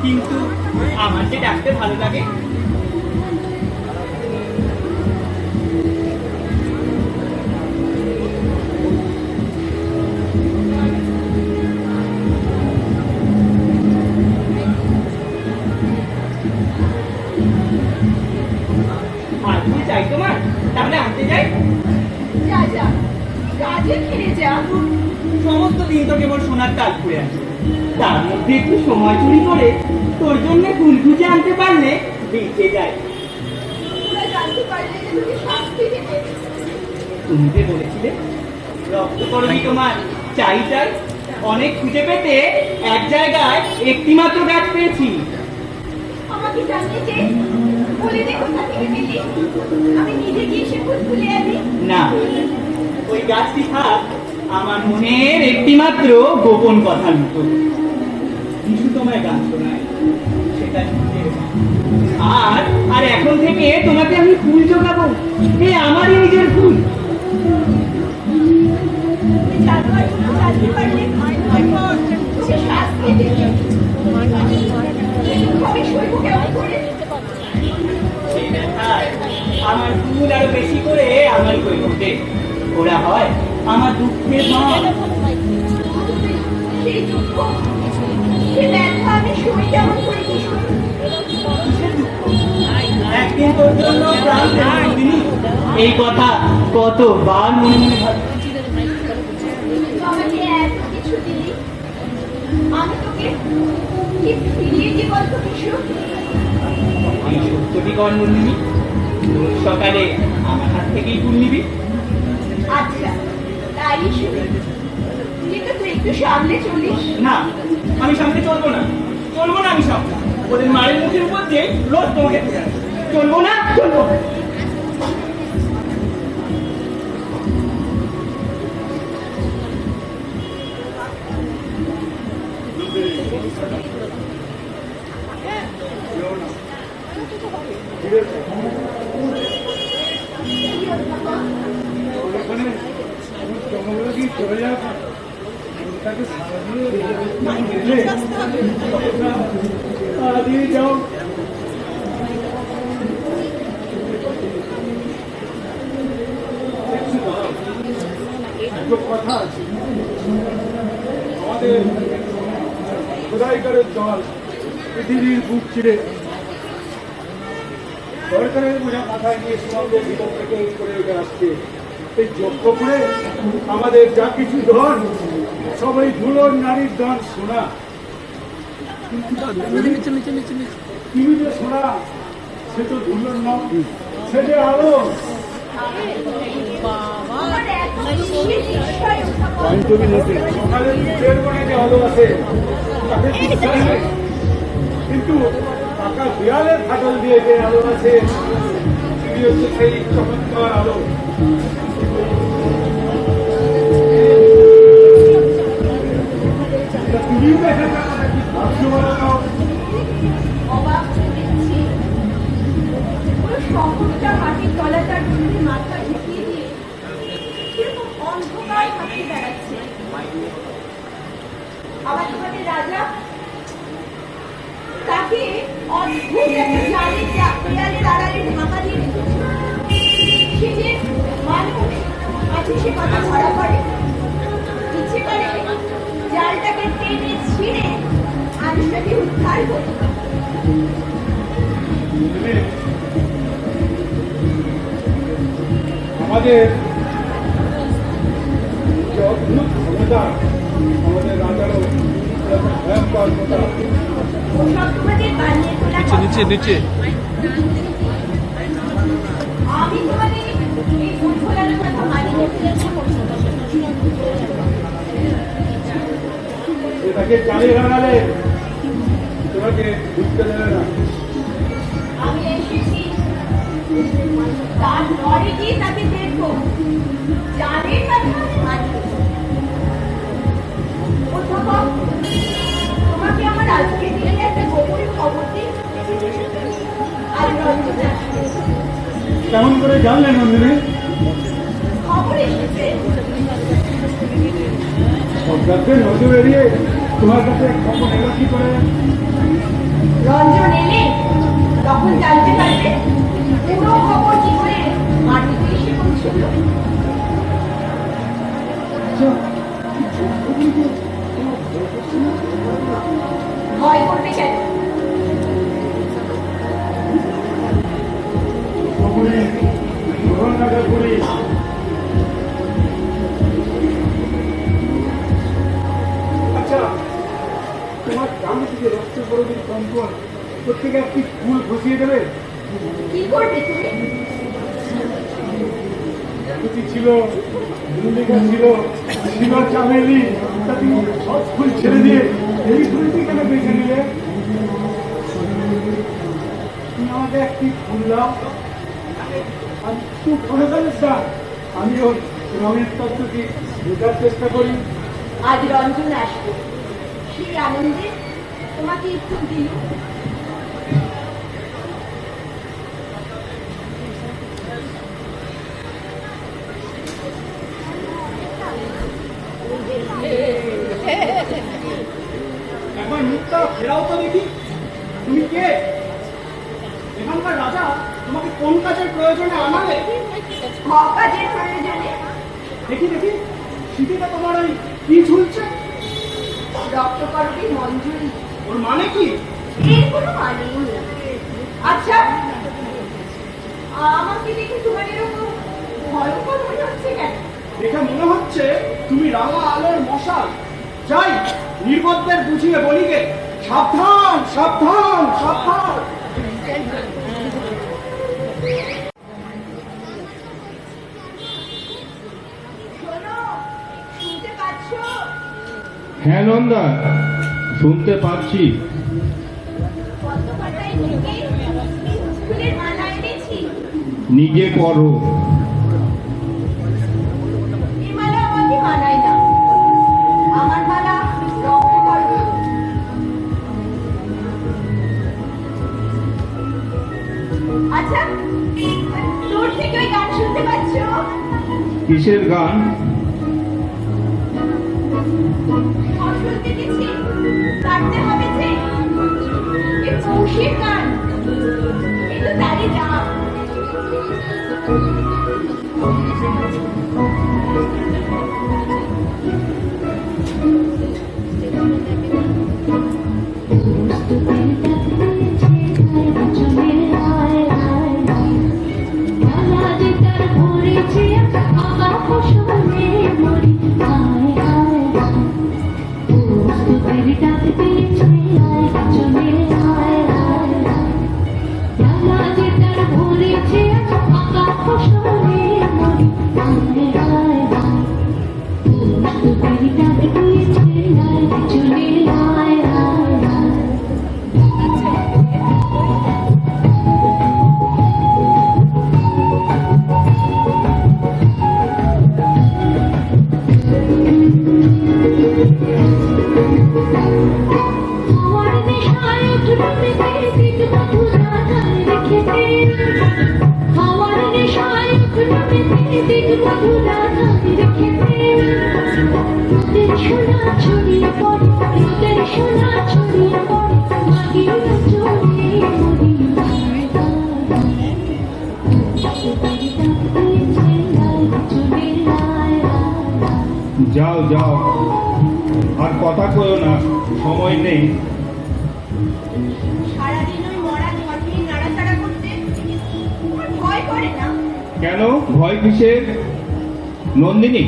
কিন্তু আমার যে ডাকতে ভালো লাগে। চাই তোমার, তাহলে আনতে যাই। সমস্ত দিন তো কেবল সোনার কাজ করে আসে, তার মধ্যে একটু সময় চুরি করে তোর জন্য ফুল খুঁজে আনতে পারলে বেঁচে যায়। তুমি যে বলেছিলে রক্ত করবি তোমার চাই চাই, অনেক খুঁজে পেতে এক জায়গায় একটি মাত্র গাছ পেয়েছি। আমাকে জানিয়ে দে, বলে দে কোথা থেকে পেলি, আমি নিজে গিয়ে সে ফুল তুলে আনি। না, ওই গাছটি থাক আমার মনের একটি মাত্র গোপন কথার মতো। কিছু তোমায় গান শোনায়, সেটা আর আর এখন থেকে তোমাকে আমি ফুল জোগাবো, এই আমারই নিজের ফুল। আমার ফুল আরো বেশি করে আমার কই উঠে, ওরা হয় আমার দুঃখের ধন। একদিন তোর জন্য প্রাণ দিনি, এই কথা কতবার মনে মনে ভাবি। এই সত্যটি কর নন্দিনী, সকালে আমার হাত থেকেই ফুল নিবি। আচ্ছা তাই শুনি, কিন্তু তুই একটু সামনে চলিস। না, আমি সামনে চলবো না, আমি সামনে ওদের মায়ের মুখের উপর যে রোজ তোমাকে চলবো না। যাও কথা আছে, আমাদের খোদাইকারের দল পৃথিবীর বুক চিরে সরকারের বোঝা মাথায় নিয়ে সীমান্তের ভিতর থেকে করে উঠে আসছে। এই যজ্ঞ করে আমাদের যা কিছু ধন সবাই ধুলোর নারীর ধন সোনা, তুমি যে সোনা সে তো ধুলোর নয়, সে যে আলো। সকালের যে আলো আছে তাকে কিন্তু পাকা দেয়ালের ফাটল দিয়ে যে আলো আছে সেটি হচ্ছে সেই চমৎকার আলো। তুমিও দেখা ভাবছো বলো না? মাটির তলাটার মাথা ঢুকিয়ে দিয়ে কিরকম অন্ধকার হাঁটিয়ে বেড়াচ্ছে। আবার তোমাদের রাজা তাকে অদ্ভুত একটা দেয়ালের আড়ালে ঢাকা দিয়ে রেখেছে। সে যে মানুষ আছে সে কথা ধরা পড়ে, ইচ্ছে করে জালটাকে টেনে ছিঁড়ে সমাজের যে অদ্ভুত ক্ষমতা, আমাদের রাজারও ভয়ঙ্কর কথা। ওসব তোমাদের বানিয়ে তোলা কথা। নিচে আমি তোমাদের এই উজ্জ্বলার কথা মানিয়ে ফেলেছি। এটাকে চালিয়ে রাখালে তোমাকে ঢুকতে দেবে না। আমি এসেছি তার ঘরে গিয়ে তাকে দেখবো, যাদের কথা আমি মানি। অধ্যাপক, তোমাকে আমার আজকে দিনে একটা গোপন খবর দিই। আজ রঞ্জন আসবে। কেমন করে জানলেন নন্দিনী? খবর এসেছে। সরকারকে নজর এড়িয়ে তোমার কাছে খবর এলো কি করে? রঞ্জন এলে তখন জানতে পারবে পুরো খবর কি করে মাটিতে এসে পৌঁছল। ভয় করবে কেন? খবরে গ্রহণাগার পুলিশ। আচ্ছা, তোমার গ্রামে থেকে রক্ত বরফের কম্পন প্রত্যেকে একটি ফুল বসিয়ে দেবে। কি করবে তুমি? প্রতি ছিল, মল্লিকা ছিল, ছিল চামেলি, তা তুমি সব ফুল ছেড়ে দিয়ে এই ফুলটি কেন বেছে নিলে? তুমি আমাকে একটি ফুল দাও। আর একটু ক্ষণকালের স্যার, আমি ওর রঙের তত্ত্বটি বোঝার চেষ্টা করি। আজ রঞ্জন আসবে, সেই আনন্দে তোমাকে একটু দিল। একবার মুখটা ফেরাও তো দেখি, তুমি কে? এখানকার রাজা তোমাকে কোন কাজের প্রয়োজনে আনালে? কাজের প্রয়োজনে দেখি দেখি, শীতিটা তোমার ওই কি ঝুলছে? রক্তকরবী মঞ্জুরি। ওর মানে কি? এর কোনো মানেই নেই। আচ্ছা, আমাকে দেখে তোমার এরকম ভয়ঙ্কর মনে হচ্ছে কেন? দেখে মনে হচ্ছে তুমি রাঙা আলোর মশাল। যাই, নির্বোধদের বুঝিয়ে বলিগে, সাবধান সাবধান সাবধান। শোনো, শুনতে পাচ্ছ? হ্যাঁ নন্দা, শুনতে পাচ্ছি। বন্দ্যোপাধ্যায় থেকে স্কুলের মালা এনেছি। নিজে পড়ো। এই মালা আমাকে মানায় না। আমার মালা রক্তকরবী। আচ্ছা, দূর থেকে ওই গান শুনতে পাচ্ছ? কিসের গান? ফসল কেটেছি, কাটতে হবে যে। এ পৌষের গান, এ তো তারই রাগ। যাও যাও, আর কথা কইও না, সময় নেই। সারাদিন ওই মরা ঝড় নিয়ে নাড়াচাড়া করতে আমার ভয় করে না। কেন ভয় কিসের? নন্দিনী,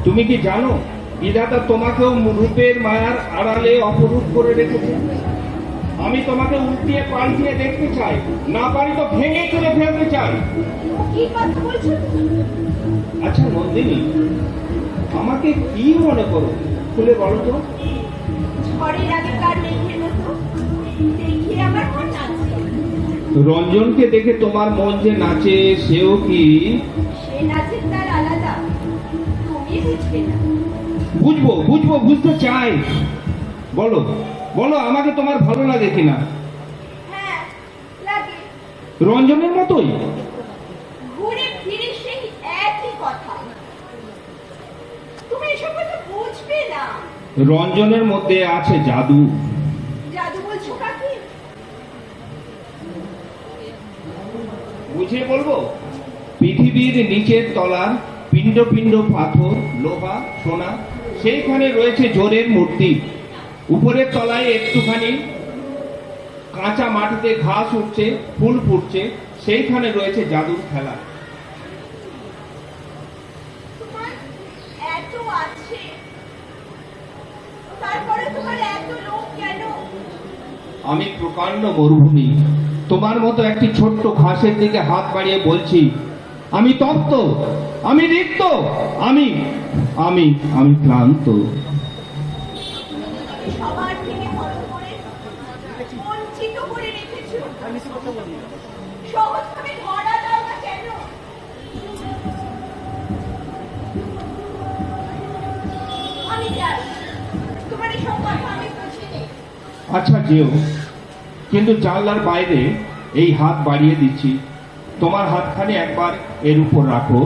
তুমি কি জানো বিধাতা তোমাকেও রূপের মায়ার আড়ালে অপরূপ করে রেখেছে? আমি তোমাকে উল্টিয়ে পাল্টিয়ে দেখতে চাই, না পারি তো ভেঙে চলে ফেলতে চাই। কি কথা বলছো তুমি? আচ্ছা নন্দিনী, আমাকে কি মনে করো খুলে বলো তো। ঝড়ের আগে কার মেঘের মতো দেখে আমার মন নাচছে। রঞ্জনকে দেখে তোমার মন যে নাচে, সেও কি? সে নাচে তার আলাদা, তুমি বুঝবে না। বুঝবো বুঝবো, বুঝতে চাই। বলো বলো, আমাকে তোমার ভালো লাগে কিনা? হ্যাঁ লাগে। রঞ্জনের মতোই? ঘুরে ফিরে সেই একই কথা। তুমি এসব কথা বুঝবে না। রঞ্জনের মধ্যে আছে জাদু। জাদু বলছো কাকে? বুঝিয়ে বলবো। পৃথিবীর নিচের তলার পিণ্ড পিণ্ড পাথর, লোহা, সোনা, সেইখানে রয়েছে জোরের মূর্তি। উপরের তলায় একটুখানি কাঁচা মাটিতে ঘাস উঠছে, ফুল ফুটছে, সেইখানে রয়েছে জাদুর খেলা। তোমার এত আছে, তারপরে তোমার এত লোক কেন? আমি প্রকাণ্ড মরুভূমি, তোমার মতো একটি ছোট্ট ঘাসের দিকে হাত বাড়িয়ে বলছি, আমি তপ্ত, আমি রিক্ত, আমি আমি আমি ক্লান্ত। সবার থেকে বড় করে বঞ্চিত করে রেখেছো। সহজভাবে ধরা দাও না কেন? আমি যাই, তোমার এসব কথা আমি বুঝিনি। আচ্ছা যেও, কিন্তু জানলার বাইরে এই হাত বাড়িয়ে দিচ্ছি, তোমার হাতখানি একবার এর উপর রাখো।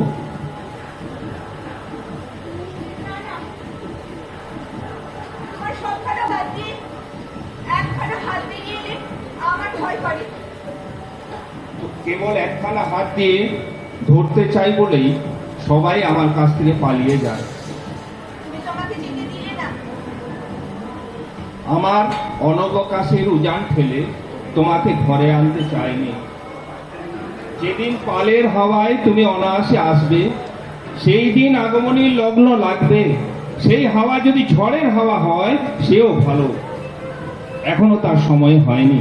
না না, তোমার সবখানা হাত দিয়ে একখানা হাত বেরিয়ে এলে আমার ভয় করে। কেবল একখানা হাত দিয়ে ধরতে চাই বলেই সবাই আমার কাছ থেকে পালিয়ে যায়। তুমি তো আমাকে যেতে দিলে না। আমার অনবকাশের উজান ফেলে তোমাকে ঘরে আনতে চাইনি। যেদিন পালের হাওয়ায় তুমি অনায়াসে আসবে, সেই দিন আগমনীর লগ্ন লাগবে। সেই হাওয়া যদি ঝড়ের হাওয়া হয়, সেও ভালো। এখনো তার সময় হয়নি।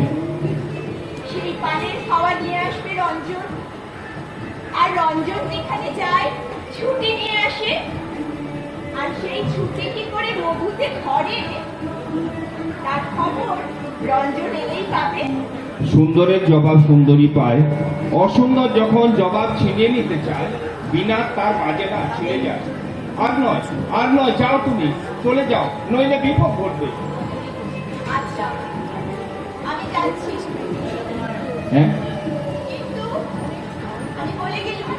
সেই পানের হাওয়া নিয়ে আসবে রঞ্জন, আর রঞ্জন যেখানে যায় ছুটি নিয়ে আসে, আর সেই ছুটি কি করে মধুতে ধরে তার খবর রঞ্জন এলেই পাবে। সুন্দরের জবাব সুন্দরী পায়, অসুন্দর যখন জবাব ছিনিয়ে নিতে চায়, বিনা তার বাজে না, ছিঁড়ে যায়। আর নয় আর নয়, যাও তুমি, চলে যাও, নইলে বিপদ ঘটবে। আচ্ছা আমি যাচ্ছি, হ্যাঁ, কিন্তু আমি বলে গেলাম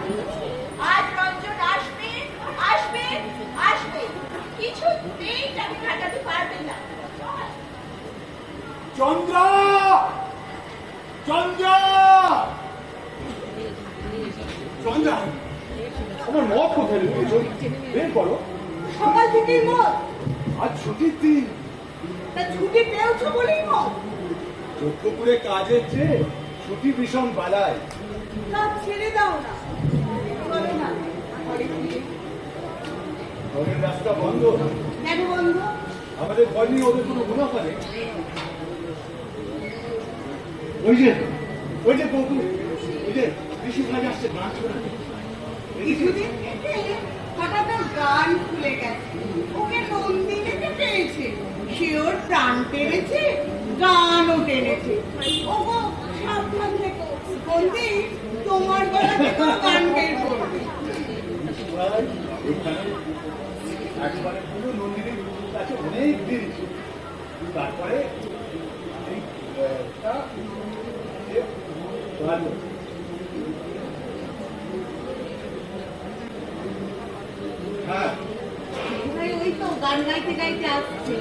আজ রঞ্জন আসবে আসবে আসবে, কিছুতেই তাকে কাটাতে পারবে না। চন্দ্রা, চন্দ্রা, চন্দ্রা, আমার মত কোথায় লুকিয়েছো? বের করো। সকাল থেকেই মত। আজ ছুটির দিন, তা ছুটি পেয়েছো বলেই মত। চোদ্দপুরে কাজের চেয়ে ছুটি ভীষণ বালায়। কাজ ছেড়ে দাও না, চলো না ঘরে ফিরে। ঘরের রাস্তা বন্ধ, কেন বন্ধু? আমাদের ঘর নিয়ে ওদের কোনো মুনাফা নেই। ওই যে বন্ধু, ওই যে কৃষি কাজ আসছে, গান শোনাতে। কিছুদিন থেকে হঠাৎ ওর গান খুলে গেছে। ওকে নন্দিনীতে পেয়েছে, সে ওর প্রাণ টেনেছে, গানও টেনেছে। ওগো সাবধান থেকো, বন্দি তোমার গলা থেকেও গান বের করবে। একবারে পুরো নন্দিনীর কাছে অনেক দিন, তারপরে এই ভালো। হ্যাঁ, ওই তো গান গাইতে গাইতে আসছে।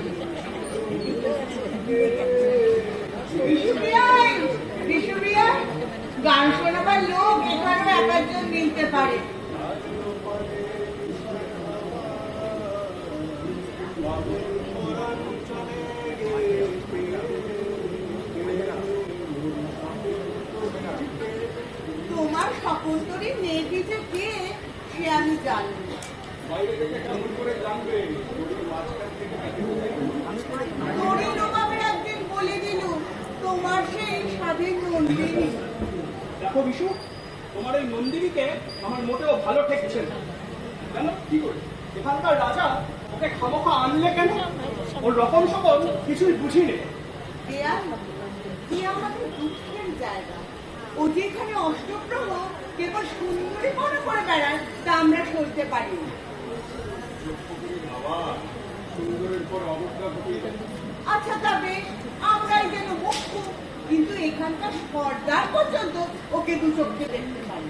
গান শোনাবার লোক এখানেও এক একজন মিলতে পারে। তোমার সকন্তরী মেয়েটি যে কে সে আমি জানি না। বাইরে থেকে কেমন করে জানবে নদীর মাঝখান থেকে তাকে তোরই নবাবের একদিন বলে দিল তোমার সেই স্বাধীন নন্দিনী। দেখো বিশু, তোমার এই মন্দিরীকে আমার মোটেও ভালো ঠেকছে না। কেন, কি করে এখানকার রাজা ওকে খামোখা আনলে কেন? ওর রকম সকল কিছুই বুঝিনি। এ আমাদের দুঃখের জায়গা। ও যেখানে অষ্টপ্রহ কেবল সুন্দরী মনে করে বেড়ায় তা আমরা সইতে পারি না। বাবা সুন্দরের পর অবজ্ঞা ঘটিয়ে দেন। আচ্ছা তবে আমরাই যেন মুখ্য, কিন্তু এখানকার সর্দার পর্যন্ত ওকে দু চোখে দেখতে পারি।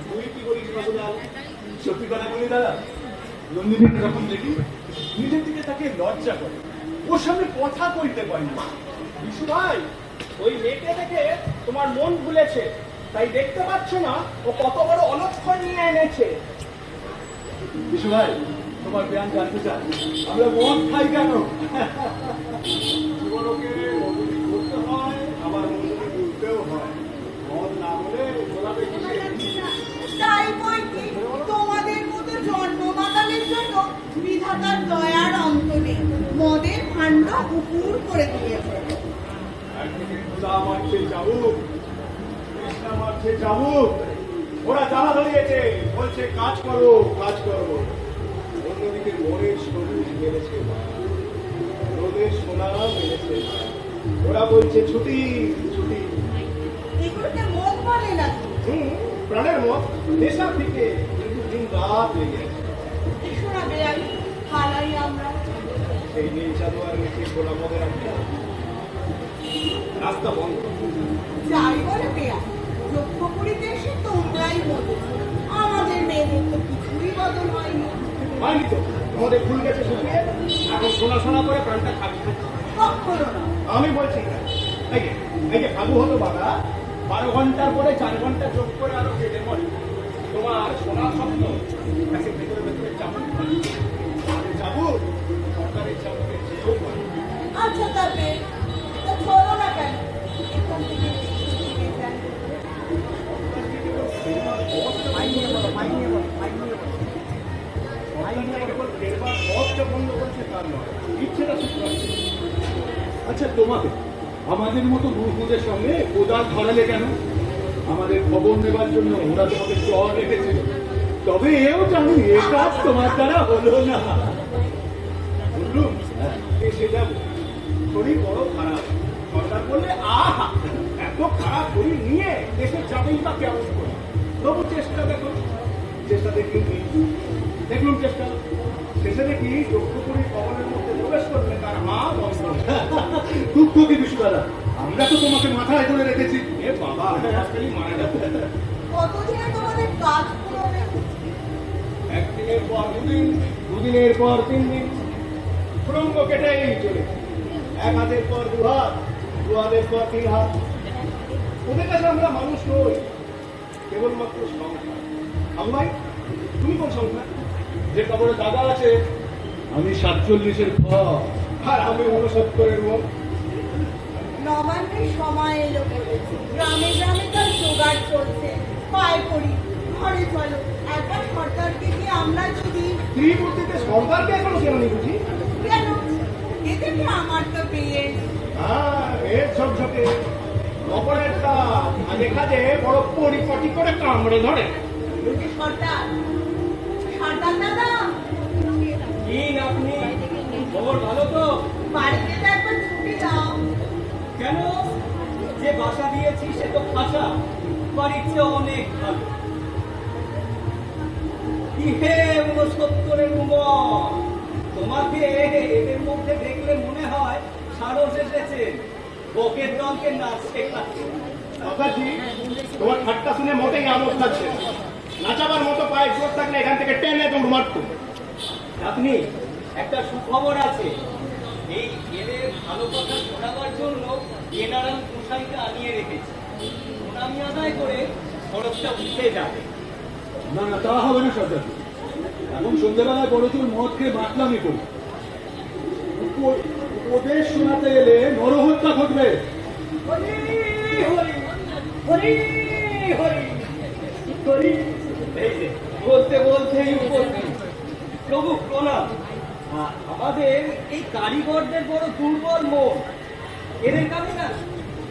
তুই কি বলিস বাবুলাল? সত্যি কথা বলি দাদা, নন্দিনীকে যখন দেখি নিজের দিকে তাকে লজ্জা করে, ওর সামনে কথা কইতে পারি না। বিশু ভাই, ওই মেয়েকে দেখে তোমার মন ভুলেছে, তাই দেখতে পাচ্ছ না ও কত বড় অলক্ষণ নিয়ে এনেছে। বিশু ভাই, তোমার জ্ঞান জানতে চাই আমরা মন খাই কেন? জীবনকে মজুরি করতে হয়, আবার মজুরি বলতেও হয়। মন না হলে গোলাপে তাই বই কি তোমাদের মতো জন্মমাতালের জন্য বিধাতার দয়ার অন্ত নেই। মদের ভাণ্ড উপুর করে দিয়েছে। একদিকে খোদা মারছে যাবুক, কৃষ্ণা মারছে যাবুক, ওরা জ্বালা ধরিয়েছে, বলছে কাজ করো কাজ করো। অন্যদিকে মনের শরীর মেরেছে, রোদের সোনা মেরেছে, ওরা বলছে ছুটি ছুটি। এগুলোকে মন বলে না। প্রাণের মত নেশা থেকে কিন্তু দিন রাত লেগে আছে। শোনা বেয়াই হালাই আমরা। সেই নীল চাদুয়ার নিচে গোলা মদের আড্ডা, রাস্তা বন্ধ। যাই বলে বেয়া, যজ্ঞপুরীতে এসে তোমরাই বলো আমাদের মেয়েদের তো কিছুই বদল হয়নি। হয়নি তো, আমাদের ফুল গেছে শুকিয়ে, এখন সোনা সোনা করে প্রাণটা খাবি। কখনো না। আমি বলছি না, এই যে ফাগু হলো বাবা, 12 ঘন্টার পরে 4 ঘন্টা যোগ করে আরো কেটে পড়ে। তোমার সোনার স্বপ্ন কাছে ভেতরে ভেতরে চাবুক যাবো, সরকারের চাবুকের চেয়েও বড়। আচ্ছা তবে তা চলো না কেন এখান থেকে ফিরে যাই। আচ্ছা তোমাকে আমাদের মতো গুরুদের সঙ্গে কোদাল ধরালে কেন? আমাদের খবর নেবার জন্য ওরা তোমাকে চর রেখেছিল, তবে এও জানি এ কাজ তোমার দ্বারা হলো না। বুঝলুম, এসে যাবো, শরীর বড় খারাপ। সরকার বললে আহা, এত খারাপ শরীর নিয়ে দেশে যাবেই বা কেমন করে? তবু চেষ্টা দেখো, চেষ্টা দেখলুম চেষ্টা, শেষে দেখি যজ্ঞপুরীর ভবনের মধ্যে প্রবেশ করলে তার মা বন্ধ। দুঃখ কি বিশ্বদাদা, আমরা তো তোমাকে মাথায় করে রেখেছি। এ বাবা, আজকালই মারা যাবে। কতদিনে তোমাদের কাজ পুরোবে? একদিনের পর দুদিন, দুদিনের পর 3 দিন, সুরঙ্গ কেটেই চলে। 1 হাতের পর 2 হাত, 2 হাতের পর 3 হাত। ওদের কাছে আমরা মানুষ নই, কেবলমাত্র সংখ্যা। আবু ভাই, তুমি কোন সংখ্যা? যে কবরে দাদা আছে আমি 47-এর খ, আর আমি 69-এর মুখ। নবান্নের সময় এলো বলেছে, গ্রামে গ্রামে তার জোগাড় চলছে। পায়ে পড়ি, ঘরে চলো। একবার সরকারকে দিয়ে আমরা যদি ত্রিমূর্তিতে সরকারকে এখনো চেনানি বুঝি? কেন এদেরকে আমার তো বিয়ে। এর ঝকঝকে অপরের কাজ, আগে কাজে বড় পরিপাটি করে কামড়ে ধরে। সর্দার, সর্দার দাদা, কি আপনি খবর ভালো তো? বাড়িতে তো একবার ছুটি দাও। কেন, যে বাসা দিয়েছি সে তো খাসা, বাড়ির চেয়ে অনেক ভালো। কি হে 69-এর উমর, তোমাকে এদের মধ্যে দেখলে মনে হয় সারস এসেছে, বকের দলকে নাচ শেখাচ্ছে। কাকাজি, তোমার ঠাট্টা শুনে মোটেই আমোদ লাগছে না। নাচাবার মতো পায়ে জোর থাকলে এখান থেকে টেনে দৌড় মারতো। আপনি একটা সুখবর আছে, এই এদের ভালো কথা শোনাবার জন্য এনারাম মশাইকে আনিয়ে রেখেছে। প্রণামি আদায় করে খরচটা উঠে যাবে। না না, তা হবে না সর্দার। এখন সন্ধ্যেবেলায় বড় চুল মদ খেয়ে বাতলামি করি। উপদেশ শোনাতে এলে নরহত্যা ঘটবে। হরি হরি হরি হরি হরি। এই যে বলতে বলতেই উপস্থিত। প্রভু প্রণাম। আমাদের এই কারিগরদের বড় দুর্বল মন, এদের কাছে না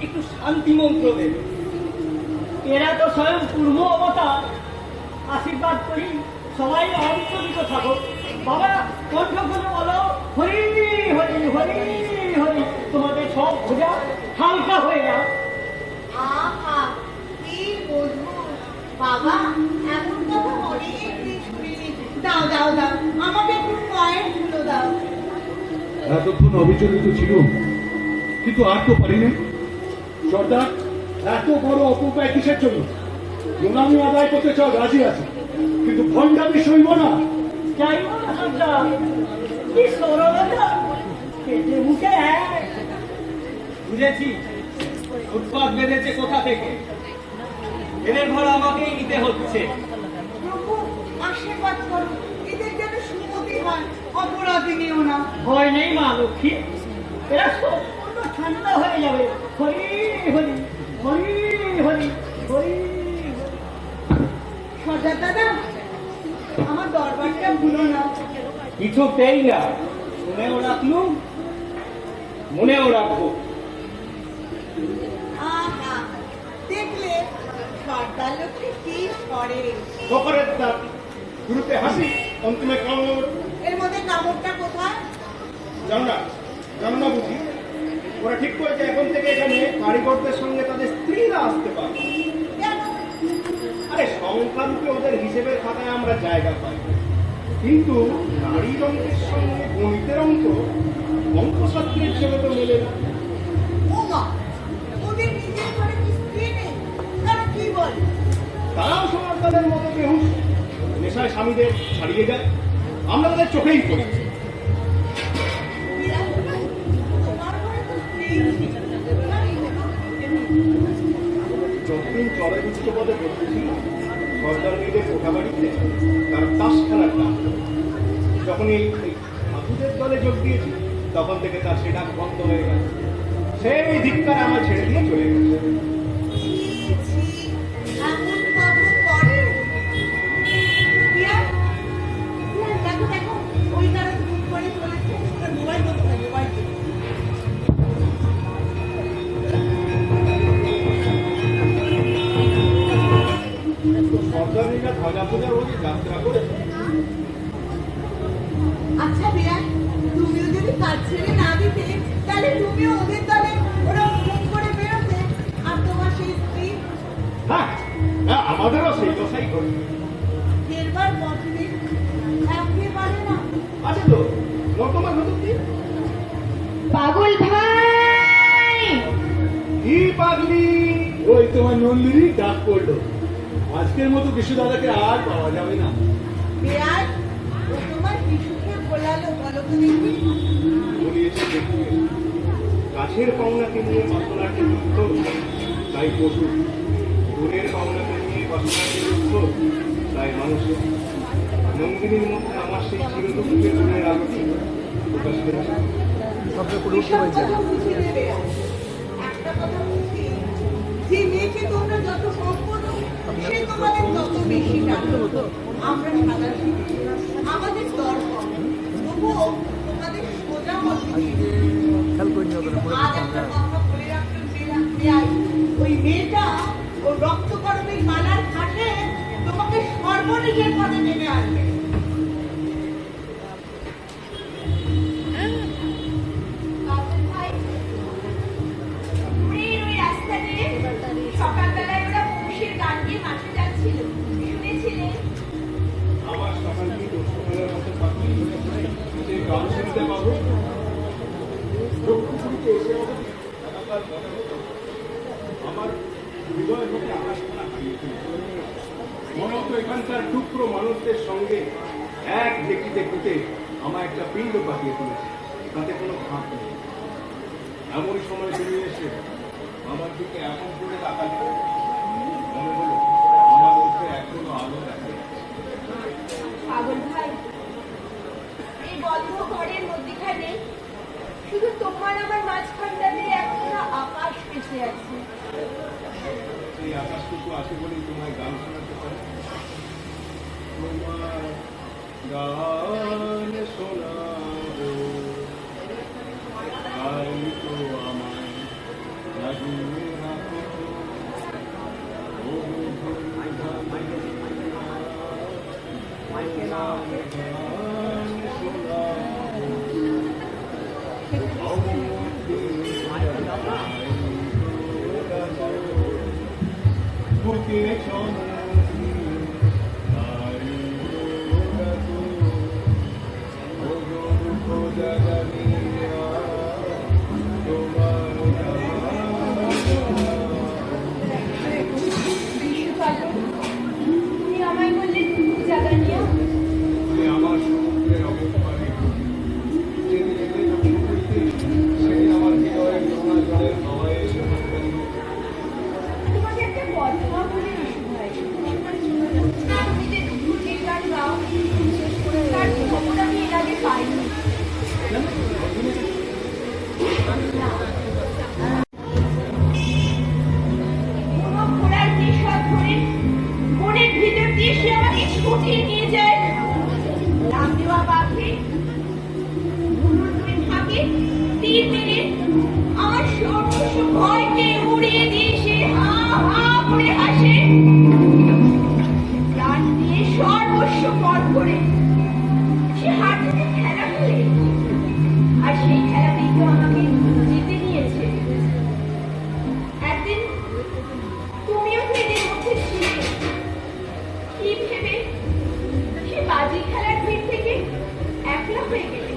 একটু শান্তি মন্ত্র দেবে। এরা তো স্বয়ং পূর্ব অবতার। আশীর্বাদ করি সবাই অন্তরিত থাকো। বাবা কণ্ঠ করে বলো হরি হরি হরি হরি, তোমাদের সব বোঝা হালকা হয়ে যাও। আহা কি বলবো বাবা, এমন কথা অনেকদিন শুনিনি। দাও দাও দাও, আমাকে একটু পায়ের ধুলো দাও। এতক্ষণ অবিচলিত ছিল, কিন্তু আর তো পারি না। সর্দার, এত বড় অপব্যয় কিসের জন্য? প্রণামী আদায় করতে চাও, রাজি আছে, কিন্তু ভণ্ডামি সইব না। যাই হোক সর্দার, কি সরলতা, পেটে মুখে এক। বুঝেছি উৎপাত বেঁধেছে কোথা থেকে। এদের ঘর আমাকেই নিতে হচ্ছে। প্রভু আশীর্বাদ করো, এদের যেন সুমতি হয়, অপরাধী নিও না। ভয় নেই মা লক্ষ্মী, এরা সম্পূর্ণ ঠান্ডা হয়ে যাবে। হরি হরি হরি হরি হরি। সর্দার দাদা, আমার দরবারটা ভুলো না। কিছুতেই না। শুনেও রাখলুম, মনেও রাখবো। আহা দেখলে সর্দার লক্ষ্মী কি করে। শহরের দাঁত শুরুতে হাসি, অন্তিমে কামড়। এর মধ্যে কামড়টা কোথায়? জানো না বুঝি? ওরা ঠিক করেছে এখন থেকে এখানে কারিগরদের সঙ্গে তাদের স্ত্রীরা আসতে পারবে। কেন? আরে সংক্রান্তি ওদের হিসেবের খাতায় আমরা জায়গা পাই, কিন্তু নারীর অঙ্কের সঙ্গে গণিতের অঙ্কশাস্ত্রের হিসেবে তো মেলে না। ও মা, ওদের নিজের ঘরে কি স্ত্রী নেই? তারা কি বলে? তারাও সমাজ তাদের মতো বেহুশ, নেশায় স্বামীদের ছাড়িয়ে যায়। আমরা তাদের চোখেই পড়ি। তোমার ঘরে তো স্ত্রী ছিল। যতদিন চলে উচ্চ পদে বসেছিল সরকার মেয়েদের কোঠা বাড়িতে তার তাস খেলার নাম। যখন এই ঠাকুরের দলে যোগ দিয়েছি তখন থেকে তার সেটা বন্ধ হয়ে গেল। সেই ধিক্কার আমার ছেড়ে দিয়ে চলে গেছে। ছি, ছি, এমন কত করে? পিয়ার, দেখো দেখো, ওই তারা খুব করে চলেছে। মোবাইল করতে হবে, মোবাইল করতে হবে। সরকারিরা ধ্বজা পূজার ওই যাত্রা করেছে। আচ্ছা বিরাট, তুমিও যদি কাজ ছেড়ে না দিতে, তাহলে তুমিও ওদের দলে ওরা ফোন করে বেরোতে। আর তোমার সেই স্ত্রী হ্যাঁ হ্যাঁ, আমাদেরও সেই দশাই করি। ফেরবার বছরে একেবারে না। আছে তো বর্তমান হতো কি? পাগল ভাই, কি পাগলি? ওই তোমার নন্দিনী ডাক পড়লো। আজকের মতো বিশু দাদাকে আর পাওয়া যাবে না। বিরাট, ও তোমার শিশুকে বলালো, বলো তো দেখি। বলিয়েছে দেখিয়ে গাছের পাওনাকে নিয়ে বাসনাকে যুদ্ধ, তাই পশু। দূরের পাওনাকে নিয়ে বাসনাকে যুদ্ধ, তাই মানুষের। নন্দিনীর মধ্যে আমার সেই চিরদুঃখের মনের আলোটি প্রকাশ পেয়েছে। এসব কথা বুঝে নেবে। একটা কথা বুঝি, যে মেয়েকে তোমরা যত কম করো, সে তোমাদের তত বেশি ডাকো। আমরা সাদা শিখি, আমাদের দর কম, তবুও তোমাদের সোজা মধ্যে আজ একটা কথা বলে রাখতে চাই। ওই মেয়েটা ও রক্তকরণের মালার খাটে তোমাকে সর্বনিজের পদে নেমে আসবে। সকালবেলায় ওরা মহিষের গান দিয়ে মাঠে যাচ্ছিল, শুনেছিলে? আমার সকাল কি দোষমের মতো পাখি যে গান শুনতে পাবো। লক্ষ্মীপুরীতে এসে একাকার মনে হতো আমার হৃদয়ের মধ্যে আকাশখানা হারিয়ে ফেলেছে। মনে হতো এখানকার টুকরো মানুষদের সঙ্গে এক দেখিতে খুঁতে আমার একটা পিণ্ড পাঠিয়ে তুলেছে, তাতে কোনো ভাব নেই। এমন সময় তুমি এসে আমার দিকে এমন করে তাকালে মনে হলো আমার মধ্যে এখনো আলো দেখা যাচ্ছে। পাগল ভাই, এই বদ্ধ ঘরের মধ্যখানে শুধু তোমার আমার মাঝখানটাতে একটা আকাশ বেঁচে আছে। এই আকাশটুকু আছে বলেই তোমায় গান শোনাতে পারে। তোমার গান শোনাবো, তাই তো আমায় লাগিয়ে রাখো। ও গান শোনাবো, বুকে সমুদ্রে তাই রাখো। ও দুঃখ জাগানিয়া তোমার তুমি আমায় বললে জাগানিয়া, তুমি আমার সমুদ্রের অবস্থানে যেদিন এলে যখন হইতে সেদিন আমার হৃদয়ের নোনা জলের হাওয়ায় এসে হাতটা দিল। তোমাকে একটা কথা বলে আসি ভাই। তুমি যে দুঃখের গান গাও, তার খবর আমি এর আগে পাইনি। কোনো ঘোড়ার নেশা ধরে মনের ভিতর দিয়ে সে আমাকে ছুটিয়ে নিয়ে যায়। রাম দেওয়া বাঘে বুলুর দুই ভাগে তীর মেরে আমার সর্বস্ব ভয়কে উড়িয়ে দিয়ে সে হা হা করে হাসে। প্রাণ দিয়ে সর্বস্ব পণ করে সে হাঁটুতে খেলা খেলে, আর সেই খেলাতেই তো আমাকে জিতে নিয়েছে। একদিন তুমিও তো এদের মধ্যে ছিলে। কি ভেবে সে বাজি খেলার ভিড় থেকে একলা হয়ে গেলে?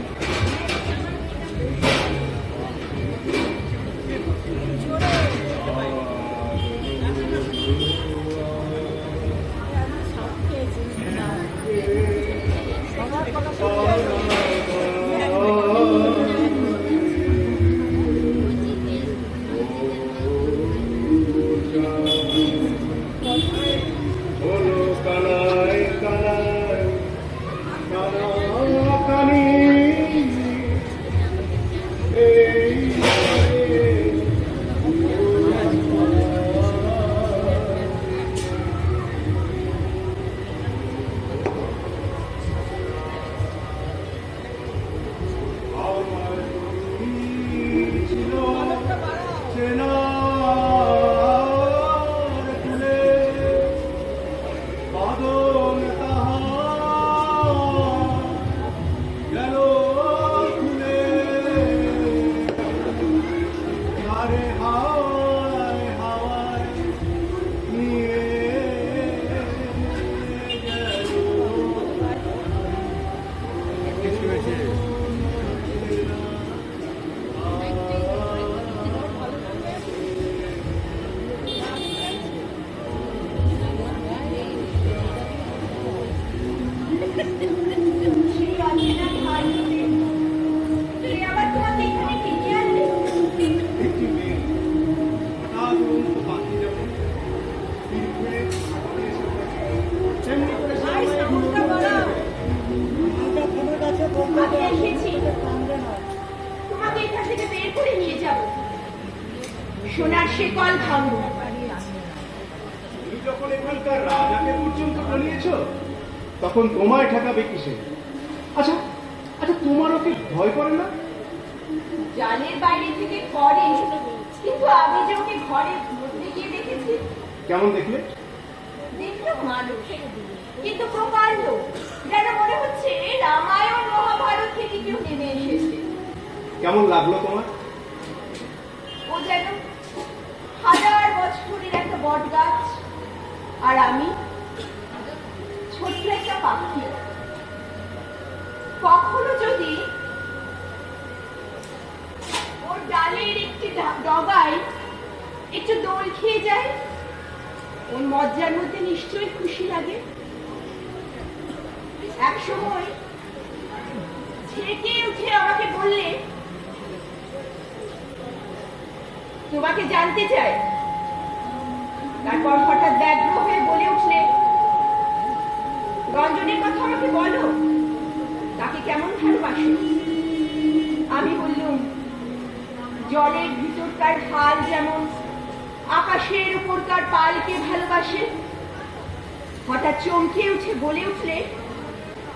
হলো কানায় কানায় কানাকানি, এই আমার ছিল চেনার কুলে বাদল তাহার গেল খুলে, আরে হাওয়ায় হাওয়ায় নিয়ে গেল। সেই অচেনা ধার হতে সে আবার তোমাকে এখানে ডেকে আনবে? একটি মেয়ে হঠাৎ উড়ন্ত পাখি যেমন তীর ঘুরে সাগরে এসে পড়েছে, তেমনি করে সাগরে ঘুরে আমি এসেছি, তোমাকে এখান থেকে বের করে নিয়ে যাব। সোনার শেকল ভাঙবো। তুমি যখন এখানকার রাজাকে পর্যন্ত বলিয়েছ, তখন তোমায় ঠেকাবে কিসে? আচ্ছা আচ্ছা, তোমারও কি ভয় করে না? জালের বাইরে থেকে করে, কিন্তু আমি যে ওকে ঘরে মধ্যে গিয়ে দেখেছি। কেমন দেখলে? দেখলো মানুষ, কিন্তু প্রকাণ্ড, যেন মনে হচ্ছে রামায়ণ মহাভারত থেকে কেউ নেমে এসেছে। কেমন লাগলো তোমার? ও যেন 1000 বছরের একটা বট গাছ, আর আমি ছোট্ট একটা পাখি। কখনো যদি ওর ডালের একটি ডগায় একটু দোল খেয়ে যায়, ওর মজ্জার মধ্যে নিশ্চয়ই খুশি লাগে। এক সময় ঝেঁকে উঠে আমাকে বললে, তোমাকে জানতে চাই। তারপর হঠাৎ ব্যগ্র হয়ে বলে উঠলে, রঞ্জনের কথা আমাকে বলো, তাকে কেমন ভালোবাসো? আমি বললুম, জলের ভিতরকার ঢাল যেমন আকাশের উপরকার পালকে ভালোবাসে, হঠাৎ চমকে উঠে বলে উঠলে,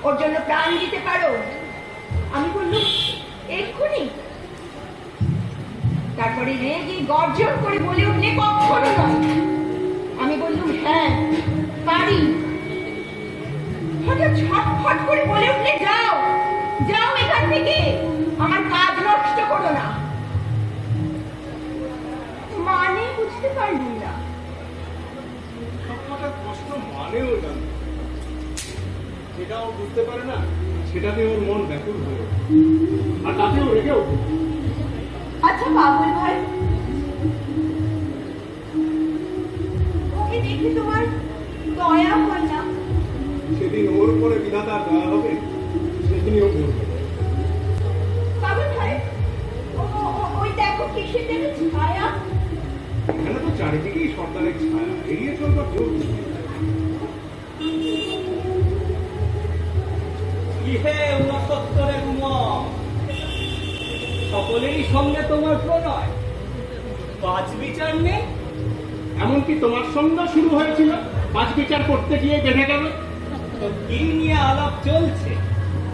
ওর জন্য প্রাণ দিতে পারো? আমি বললুম, এক্ষুনি। তারপরে রেগে গর্জন করে বলে উঠলে, কখনো নয়। আমি বললুম, হ্যাঁ পারি। হঠাৎ ছটফট করে বলে উঠলে, যাও যাও এখান থেকে, আমার কাজ নষ্ট করো না। মানে বুঝতে পারলুম না। সবকটা প্রশ্ন মানেও জানে, সেটাও বুঝতে পারে না, সেটাতে ওর মন ব্যাকুল হয়ে ওঠে। আর তাতেও রেগে ওঠে। আচ্ছা বাবুল ভাই, ওকে দেখে তোমার দয়া হয় না? সেদিন ওর উপরে বিধাতার দয়া হবে, সেদিনই ও করবে। বাবুল ভাই, ওই দেখো কিসের যেন ছায়া। এখানে তো চারিদিকেই সর্দারের ছায়া, এড়িয়ে চলবার কেউ নেই। ইহে উনসত্তরে গুম, সকলেই সঙ্গে তোমার প্রণয়, বাজ বিচার নেই। এমনকি তোমার সঙ্গে শুরু হয়েছিল, বাজ বিচার করতে গিয়ে বেঁধে গেল। তো কি নিয়ে আলাপ চলছে?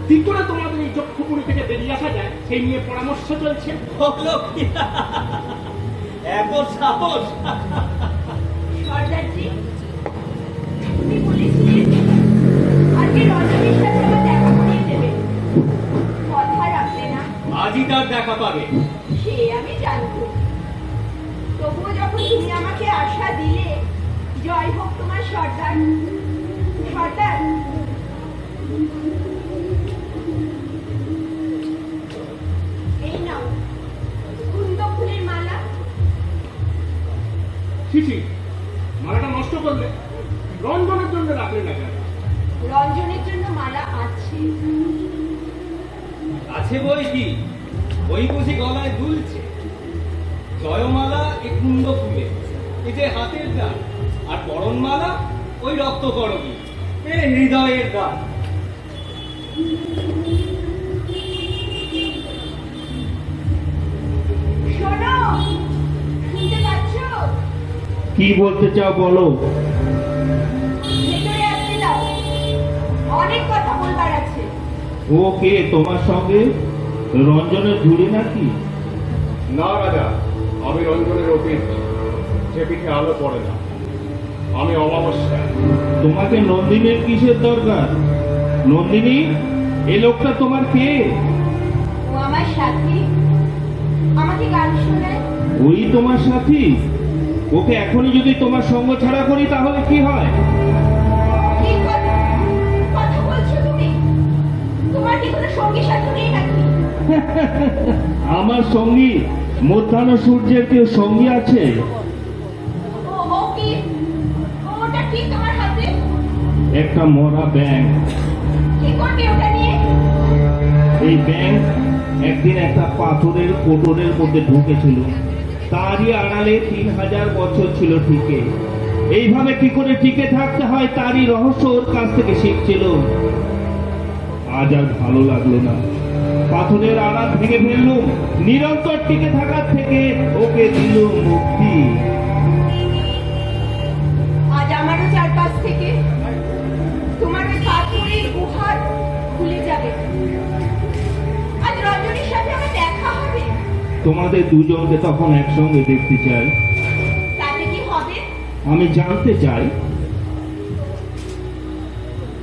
কি করে তোমাদের এই চক্ষুপুরি থেকে বেরিয়ে আসা যায়, সেই নিয়ে পরামর্শ চলছে। হলো কি? এত সাহস! সর্দারজি, তুমি বলেছিলে আজকে রজনীর সাথে আমার দেখা করিয়ে দেবে, কথা রাখলে না। আজই তার দেখা পাবে। সে আমি জানতো, তবুও যখন তুমি আমাকে আশা দিলে, জয় হোক তোমার সর্দার। সর্দার, এই নাও কুন্দ ফুলের মালা। ছিছি, মালাটা নষ্ট করলে, রঞ্জনের জন্য রাখলে না কেন? রঞ্জনের জন্য মালা আছে। আছে বই কি, ওই বুঝি গলায় দুলছে। জয়মালা এ কুন্দ ফুলে, এ যে হাতের দান, আর বরণমালা ওই রক্তকরবী, এ হৃদয়ের দান। শোনো, শুনতে পাচ্ছ? কি বলতে চাও বলো। ভেতরে আসতে দাও, অনেক কথা বলবার আছে। ও কে তোমার সঙ্গে? রঞ্জনের জুড়ি নাকি? না রাজা, আমি রঞ্জনের অতীত, যে পিঠে আলো পড়ে না। আমি অমাবস্যা। তোমাকে নন্দিনীর কিসের দরকার? নন্দিনী, এ লোকটা তোমার কে? ও আমার সাথী, আমাকে গান শোনায়। ওই তোমার সাথী? ওকে এখনই যদি তোমার সঙ্গ ছাড়া করি তাহলে কি হয়? কি কথা বলছো তুমি? তোমার কি কোনো সঙ্গী সাথী নেই নাকি? আমার সঙ্গী? মধ্যাহ্ন সূর্যের কেউ সঙ্গী আছে? ও কি? ওটা কি তোমার হাতে? একটা মরা ব্যাঙ। কি করবে ওটা নিয়ে? এই ব্যাঙ একদিন একটা পাথরের কোটরের মধ্যে ঢুকেছিল, তারই আড়ালে 3000 বছর ছিল টিকে। এইভাবে কি করে টিকে থাকতে হয় তারই রহস্য ওর কাছ থেকে শিখছিল। আজ আর ভালো লাগলো না, পাথরের আড়াল ভেঙে ফেললুম। নিরন্তর টিকে থাকার থেকে ওকে দিল মুক্তি। আজ আমারও চারপাশ থেকে তোমার ওই পাথরের গুহার খুলে যাবে। আজ রজনীর সাথে আমার দেখা হবে। তোমাদের দুজনকে তখন একসঙ্গে দেখতে চাই। তাতে কি হবে? আমি জানতে চাই।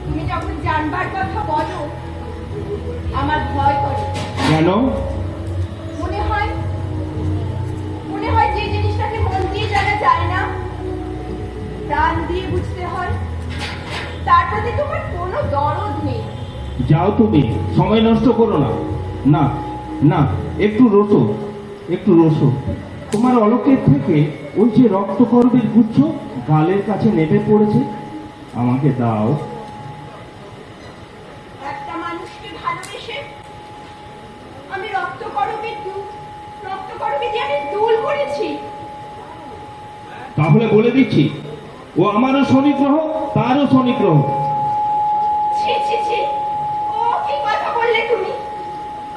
তুমি যখন জানবার কথা বলো, আমার ভয় করে। কেন? মনে হয় যে জিনিসটাকে মন দিয়ে জানা যায় না, প্রাণ দিয়ে বুঝতে হয়, তার প্রতি তোমার কোনো দরদ নেই। যাও, তুমি সময় নষ্ট করো না। না না, একটু রোসো, একটু রোসো। তোমার অলোকের থেকে ওই যে রক্তকরবের গুচ্ছ গালের কাছে নেমে পড়েছে, আমাকে দাও। একটা মানুষকে ভালোবেসে আমি রক্তকরবে যে আমি দুল করেছি। তাহলে বলে দিচ্ছি, ও আমারও শনি গ্রহ, তারও শনি গ্রহ। ছি ছি ছি, ও কি কথা বললে তুমি?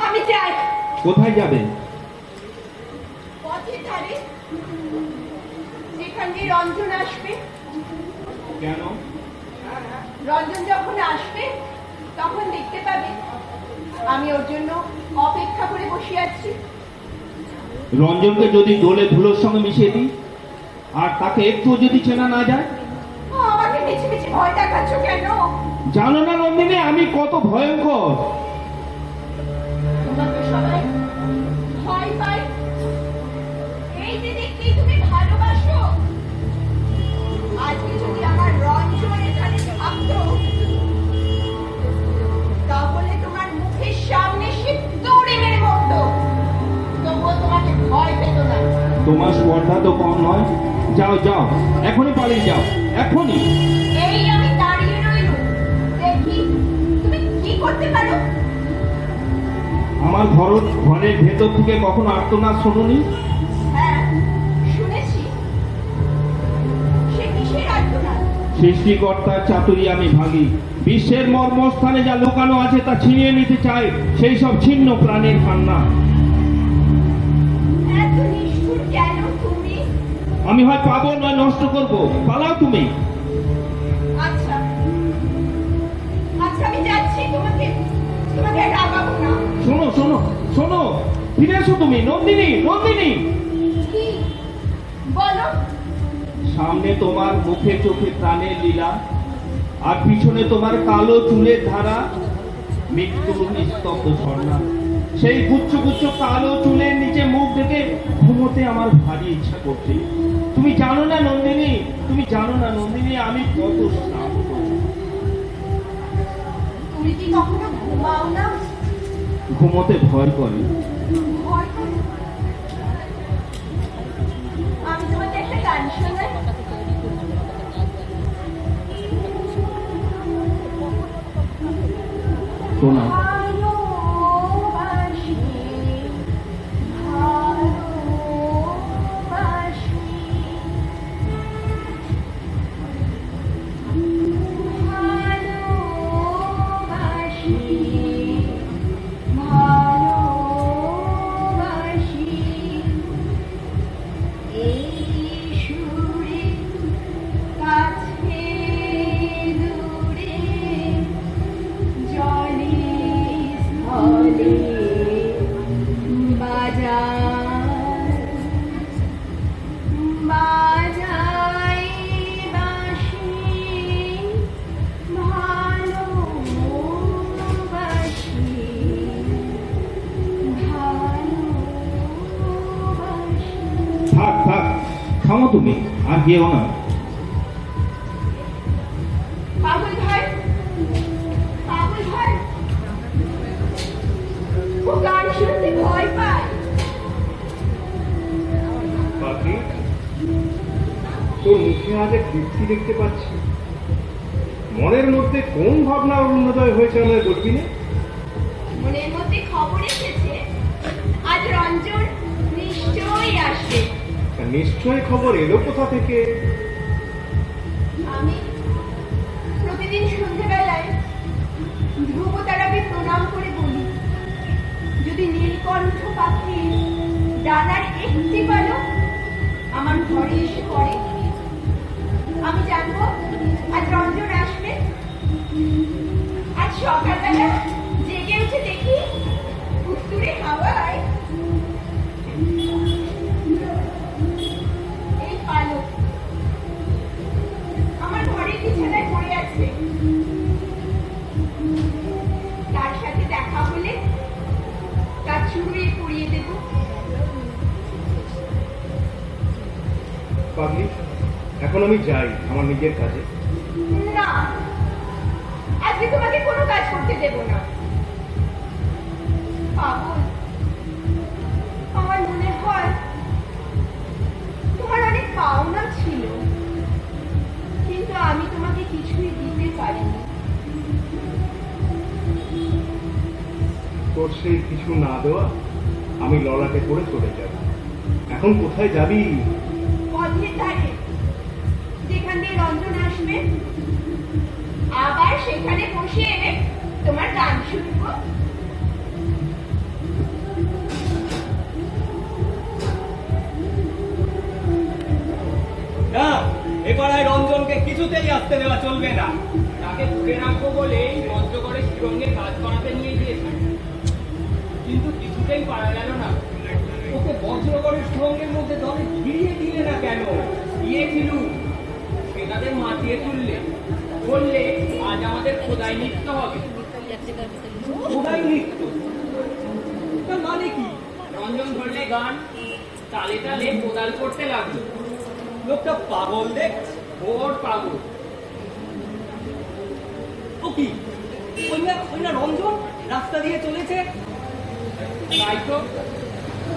আমি যাই। কোথায় যাবে? পথের ধারে, যেখান দিয়ে রঞ্জন আসবে। কেন? রঞ্জন যখন আসবে তখন দেখতে পাবে আমি ওর জন্য অপেক্ষা করে বসে আছি। রঞ্জনকে যদি দোলে ধুলোর সঙ্গে মিশিয়ে দিই আর তাকে একটুও যদি চেনা না যায়? আমাকে মিছে মিছে ভয় দেখাচ্ছ কেন? জানো না নন্দিনী আমি কত ভয়ঙ্কর? তোমাকে সবাই ভয় পায়, এই যে দেখতেই তুমি ভালোবাসো। আজকে যদি আমার রঞ্জন এখানে থাকতো তাহলে তোমার মুখের সামনে সে দৌড়ে মেরে মরতো, তবুও তোমাকে ভয় পেত না। তোমার স্পর্ধা তো কম নয়। যাও যাও, এখনই পালিয়ে যাও, এখনই। এই আমি দাঁড়িয়ে রইলুম, দেখি তুমি কি করতে পারো। আমার ঘরের ভেতর থেকে কখনো আর্তনাদ শোনোনি? হ্যাঁ শুনেছি। সে কিসের আর্তনাদ? সৃষ্টিকর্তার চাতুরি আমি ভাঙি। বিশ্বের মর্মস্থানে যা লুকানো আছে তা ছিনিয়ে নিতে চাই সেই সব ছিন্ন প্রাণের কান্না। এত নিষ্ঠুর কেন তুমি? আমি হয় পাবো নয় নষ্ট করবো, পালাও তুমি। আচ্ছা আচ্ছা আমি যাচ্ছি, তোমাকে তোমাকে আর রাগাবো না। শোনো শোনো শোনো, ফিরে এসো তুমি। নন্দিনী, নন্দিনী, কি বলো? সামনে তোমার মুখে চোখে প্রাণের লীলা, আর পিছনে তোমার কালো চুলের ধারা, মৃত্যুর নিস্তব্ধ ঝর্ণা। সেই গুচ্ছ গুচ্ছ কালো চুলের নিচে মুখ দেখে ঘুমোতে আমার ভারী ইচ্ছা করছে। তুমি জানো না নন্দিনী, তুমি জানো না নন্দিনী আমি কত শ্রান্ত। তুমি কি কখনো ঘুমাও না? ঘুমোতে ভয় করে। ভয় করো? আমি তোমাকে একটা গান শোনাই। শোনা। ভালোবাসি, ভালোবাসি, ভালোবাসি, ভালোবাসি, এই সুরে কাছে দূরে জলে স্থলে বাজাই বাঁশি, ভালোবাসি, ভালোবাসি। থাক থাক, থামো তুমি, আর গেও না। পাগল ভাই, পাগল ভাই, ও গান শুনতে ভয় পায়। পাখি, তোর মুখে আজ এক তৃপ্তি দেখতে পাচ্ছি। মনের মধ্যে কোন ভাবনা অরুণোদয় হয়েছে আমায় বলবি না? মনের মধ্যে খবর এসেছে আজ রঞ্জন নিশ্চয়ই আসবে। তা নিশ্চয় খবর এলো কোথা থেকে? আমি প্রতিদিন সন্ধ্যেবেলায় ধ্রুব তারাকে প্রণাম করে বলি, যদি নীলকণ্ঠ পাখি ডানার একটি পালক আমার ঘরে এসে পড়ে, আমি জানবো আজ রঞ্জন আসবে। আজ সকালবেলা জেগে উঠে দেখি উত্তরে হাওয়ায় এই পালক আমার ঘরের বিছানায় পড়ে আছে। তার সাথে দেখা হলে তার চুড়িয়ে পরিয়ে দেব। পাগলি, এখন আমি যাই আমার নিজের কাজে। না, আজকে তোমাকে কোনো কাজ করতে দেব না। পাগল, আমার মনে হয় তোমার অনেক পাওনা ছিল, কিন্তু আমি তোমাকে কিছুই দিতে পারিনি। তোর সেই কিছু না দেওয়া আমি ললাটে করে চলে যাব। এখন কোথায় যাবি? পথের ধারে যেখান দিয়ে রঞ্জন আসবে, আবার সেখানে বসে তোমার গান শুনবো। না, এ পাড়ায় রঞ্জনকে ওকে কিছুতেই আসতে দেওয়া চলবে না। তাকে ধরে রাখবো বলেই পঞ্চগড়ে সুরঙ্গে কাজ করাতে নিয়ে গিয়েছি, কিন্তু কিছুতেই পারা গেল না। ওকে বজ্রগড়ের সুরঙ্গের মধ্যে দলে ঘিরিয়ে দিলে না কেন? গিয়েছিল, সেটাদের মাটিয়ে তুললে, বললে আজ আমাদের খোদাই নৃত্য হবে। খোদাই নৃত্য? তার মানে কি? রঞ্জন ধরলে গান, তালে তালে কোদাল করতে লাগলো। লোকটা পাগল দেখছে। ওর পাগল। ও কি ওই না রঞ্জন রাস্তা দিয়ে চলেছে? তাই তো,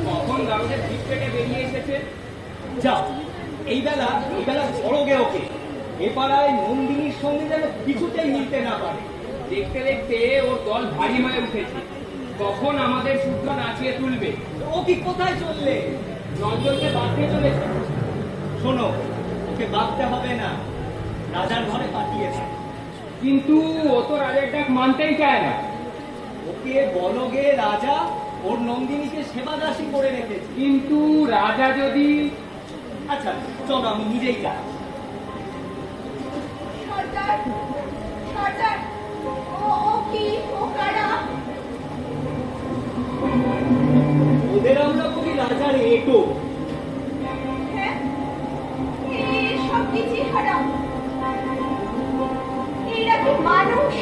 কখন গাড়িতে ভিড় থেকে বেরিয়ে এসেছে। যাও, এই বেলা বড়গে ওকে। এ পাড়ায় নন্দিনীর সঙ্গে যেন কিছুতেই মিলতে না পারে। দেখতে দেখতে ওর দল ভারী হয়ে উঠেছে, কখন আমাদের শুদ্ধ নাচিয়ে তুলবে। ও কি কোথায় চললে? রঞ্জনকে বাঁধতে চলেছে। শোনো, ওকে বাঁধতে হবে না, রাজার ঘরে পাঠিয়েছে। কিন্তু ও তো রাজার ডাক মানতেই চায় না। ওকে বলগে রাজা ওর নন্দিনীকে সেবাদাসী করে রেখেছে। কিন্তু রাজা যদি... আচ্ছা চলো, আমি নিজেই যাই। সর্দার, সর্দার, ও কি, ও কারা? ওদের আমরা বলি রাজার এটো। হ্যাঁ, সব কি চেহারা? এরা কি মানুষ?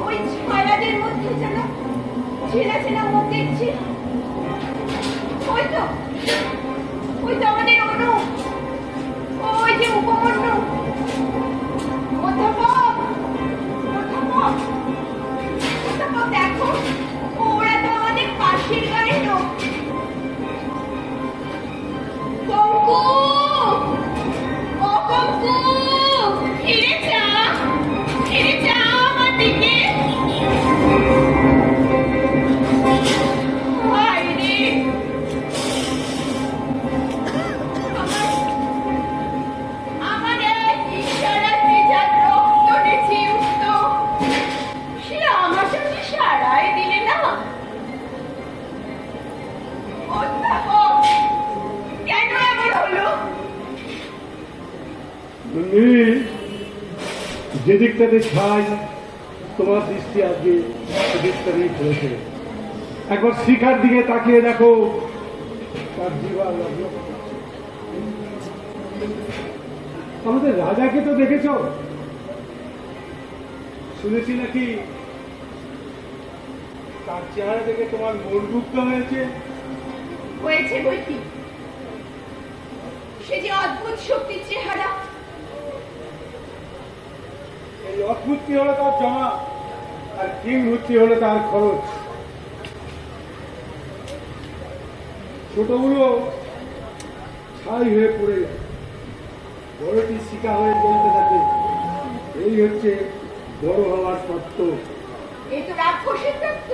ওই ছায়াদের মধ্যে যেন চেনা চেনা মুখ দেখছি। ওই তো আমাদের অনু, ওই যে উপমন্যু। অধ্যাপক, দেখো, ওরা তো আমাদের পাশের গাড়ির লোক। কঙ্কু, ও কঙ্কু, ফিরে যা আমার দিকে। হায় রে, আমার এক ইশারাতে যার রক্ত নেচে উঠত, সে আমার সাথে সারাই দিলে না। অধ্যাপক, কেন এমন হলো? যেদিকটাতে ছাই তোমার দৃষ্টি আজকে সেদিকটাতেই পড়েছে। একবার শিখার দিকে তাকিয়ে দেখো, তার জীবা লাগলো। আমাদের রাজাকে তো দেখেছ? শুনেছি নাকি তার চেহারা দেখে তোমার মন মুগ্ধ হয়েছে। হয়েছে বই কি, সে যে অদ্ভুত শক্তির চেহারা। এই অদ্ভুতটি হলো তার জমা, আর কিংভূতি হলো তার খরচ। ছোটগুলো ছাই হয়ে পড়ে যায়, বড়টি শিকা হয়ে চলতে থাকে। এই হচ্ছে বড় হওয়ার তত্ত্ব। এই তো রাক্ষসের তত্ত্ব।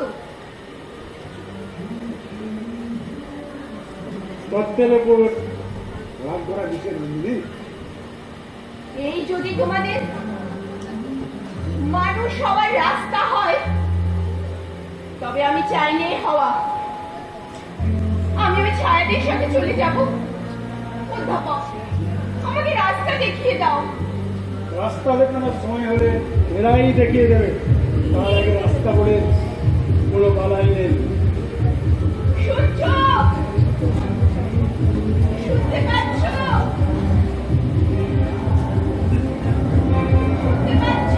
তত্ত্বের ওপর রাগ করা কিসের বুঝলি? এই যদি তোমাদের মানুষ হওয়ার রাস্তা হয়, তবে আমি চাই নে হওয়া। আমি ওই ছায়াদের সাথে চলে যাব। অধ্যাপক, আমাকে রাস্তা দেখিয়ে দাও। রাস্তা দেখানোর সময় হলে এরাই দেখিয়ে দেবে। তার আগে রাস্তা বলে কোনো বালাই নেই। শুনছ? শুনতে পাচ্ছ? শুনতে পাচ্ছ?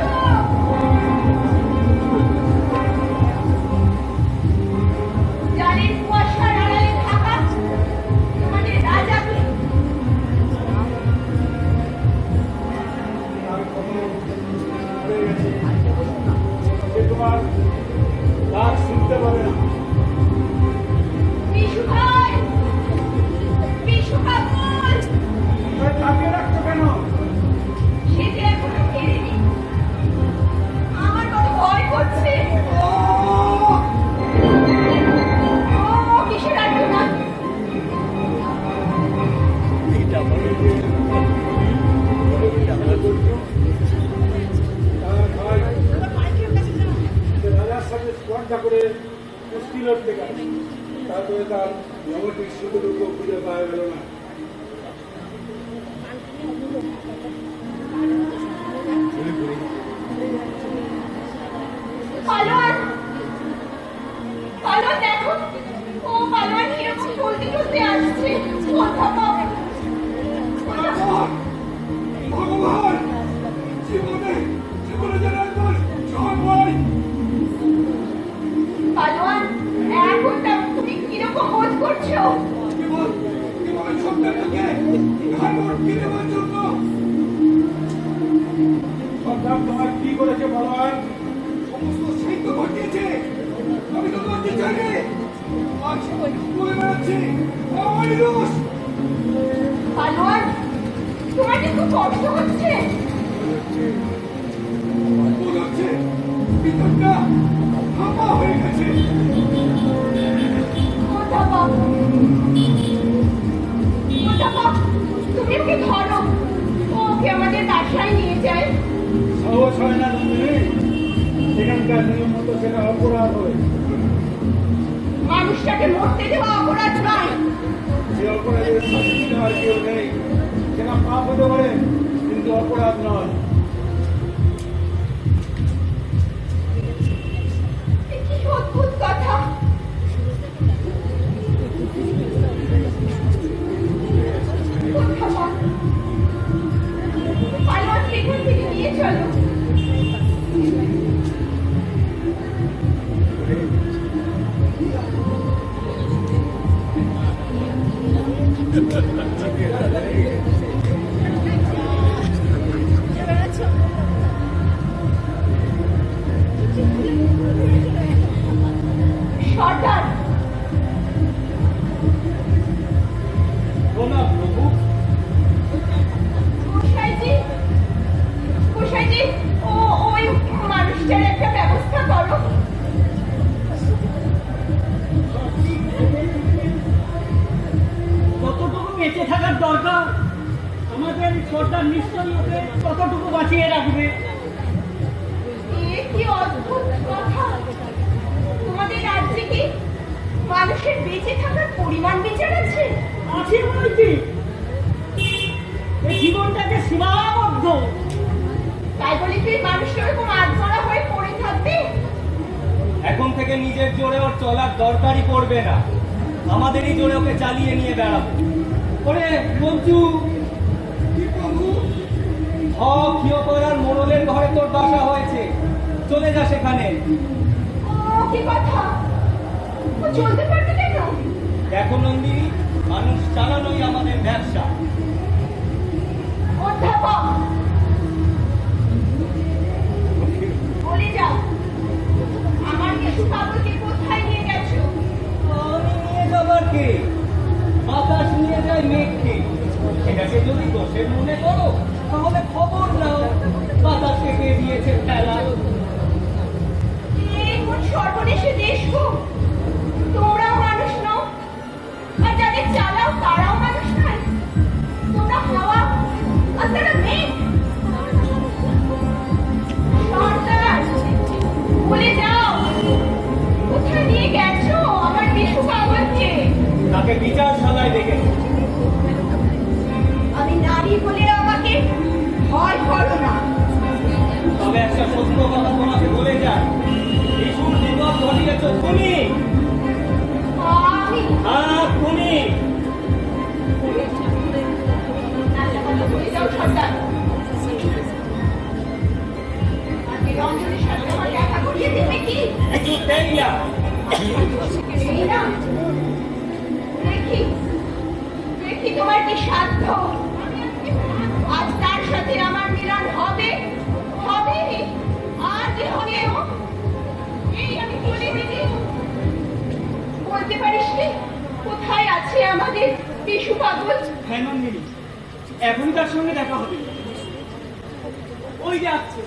জালের কুয়াশার আড়ালে থাকা তোমাদের রাজাকে তার খবর হয়ে গেছে। সে তোমার ডাক শুনতে পাবে না। বিশু ভাই, বিশু কাকুল, তাকে রাখছো কেন? সে যে এখনো ফেরেনি। আমার কত ভয় করছে। ও কিসের আর্তনাদ? তার ভাই সে রাজার সাথে স্পর্ধা করে মুশকিল হতে গেল। তারপরে তার নবটির সুখদুঃখ খুঁজে পাওয়া গেল না। পালোয়ান, পালোয়ান দেখো, ও পালোয়ান কিরকম চলতে চলতে আসছে। অধ্যাপক, ভগবান ভগবান জীবনে জীবনে যেন একবার সবাই পালোয়ান এখন তুমি কিরকম বোধ করছো? কেবল কেবল সন্তানটাকে ঘাড় কিনে দেওয়ার জন্য। সন্তান তোমার কি করেছে ভগবান? সমস্ত সাহিত্য ঘটিয়েছে। আমি তো তোমাকে জানি আজ বলে বেড়াচ্ছি আমারই দোষ। পালোয়ান, তোমার কি খুব কষ্ট হচ্ছে? বোধ হচ্ছে ভিতরটা ফাঁপা হয়ে গেছে। অধ্যাপক, অধ্যাপক, তুমি ওকে ধরো, ওকে আমাদের বাসায় নিয়ে যায়। সাহস হয় না নন্দিনী, সেখানকার নিয়ম মতো সেটা অপরাধ হয়। মানুষটাকে মরতে দেওয়া অপরাধ নয়। যে অপরাধের শাস্তি দেওয়ার কেউ নেই, সেটা পাপ হতে পারে কিন্তু অপরাধ নয়। এ কি অদ্ভুত কথা। অধ্যাপক, পালোয়ানকে এখান থেকে নিয়ে চলো। সর্দার, না প্রভু, গোসাইজি, গোসাইজি, ওই মানুষটার একটা ব্যবস্থা করো। যতটুকু বেঁচে থাকার দরকার আমাদের সর্দার নিশ্চয়ই ওকে ততটুকু বাঁচিয়ে রাখবে। এ কি অদ্ভুত কথা। তোমাদের রাজ্যে কি মানুষের বেঁচে থাকার পরিমাণ বিচার আছে? আছে বই কি, এই জীবনটাকে সীমাবদ্ধ। তাই বলে কি মানুষটা এরকম আধমরা হয়ে পড়ে থাকবে? এখন থেকে নিজের জোরে ওর চলার দরকারই পড়বে না, আমাদেরই জোরে ওকে চালিয়ে নিয়ে বেড়াবো। ওরে মঞ্জু, কি প্রভু? ক্ষিয়পাড়ার মোড়লের ঘরে তোর বাসা হয়েছে, চলে যা সেখানে। ও কি কথা, ও চলতে পারবে কেন? দেখো নন্দিনী, মানুষ চালানোই আমাদের ব্যবসা। অধ্যাপক, বলে যাও, আমার কিছু পাগলকে কোথায় নিয়ে গেছো? আমি নিয়ে যাবার কে? বাতাস নিয়ে যায় মেঘকে। সেটাকে যদি দোষের মনে করো তাহলে খবর নাও, বাতাসকে কে দিয়েছে ফেলা। কোন সর্বনেশে দেশ গো, তোমরাও মানুষ নও, আর যাদের চালাও তারাও মানুষ নয়। তোমরা হাওয়া আর তারা মেঘ। সর্দার, বলে যাও, কোথায় নিয়ে গেছো আমার বিশু পাগলকে? তাকে বিচারশালায় দেখেছি। আমি নারী বলে আমাকে ভয় করো না। তবে একটা সত্য কথা তোমাকে বলে যায়, শিশুর বিপদ ঘটিয়েছ তুমি। আমি হ্যাঁ তুমি। একটা কথা বলে যাও সর্দার, আজকে রঞ্জনের সাথে আমার দেখা করিয়ে দেবে কি? কিছুতেই না। এই না, দেখি দেখি তোমার কি সাধ্য। আজ তার সাথে আমার মিলন হবে, হবে আজ হলেও। এই আমি বলে দিদি, বলতে পারিস কি কোথায় আছে আমাদের বিশু পাগল? হ্যাঁ নন্দিনী, এখনই তার সঙ্গে দেখা হবে। ওই যে আসছে।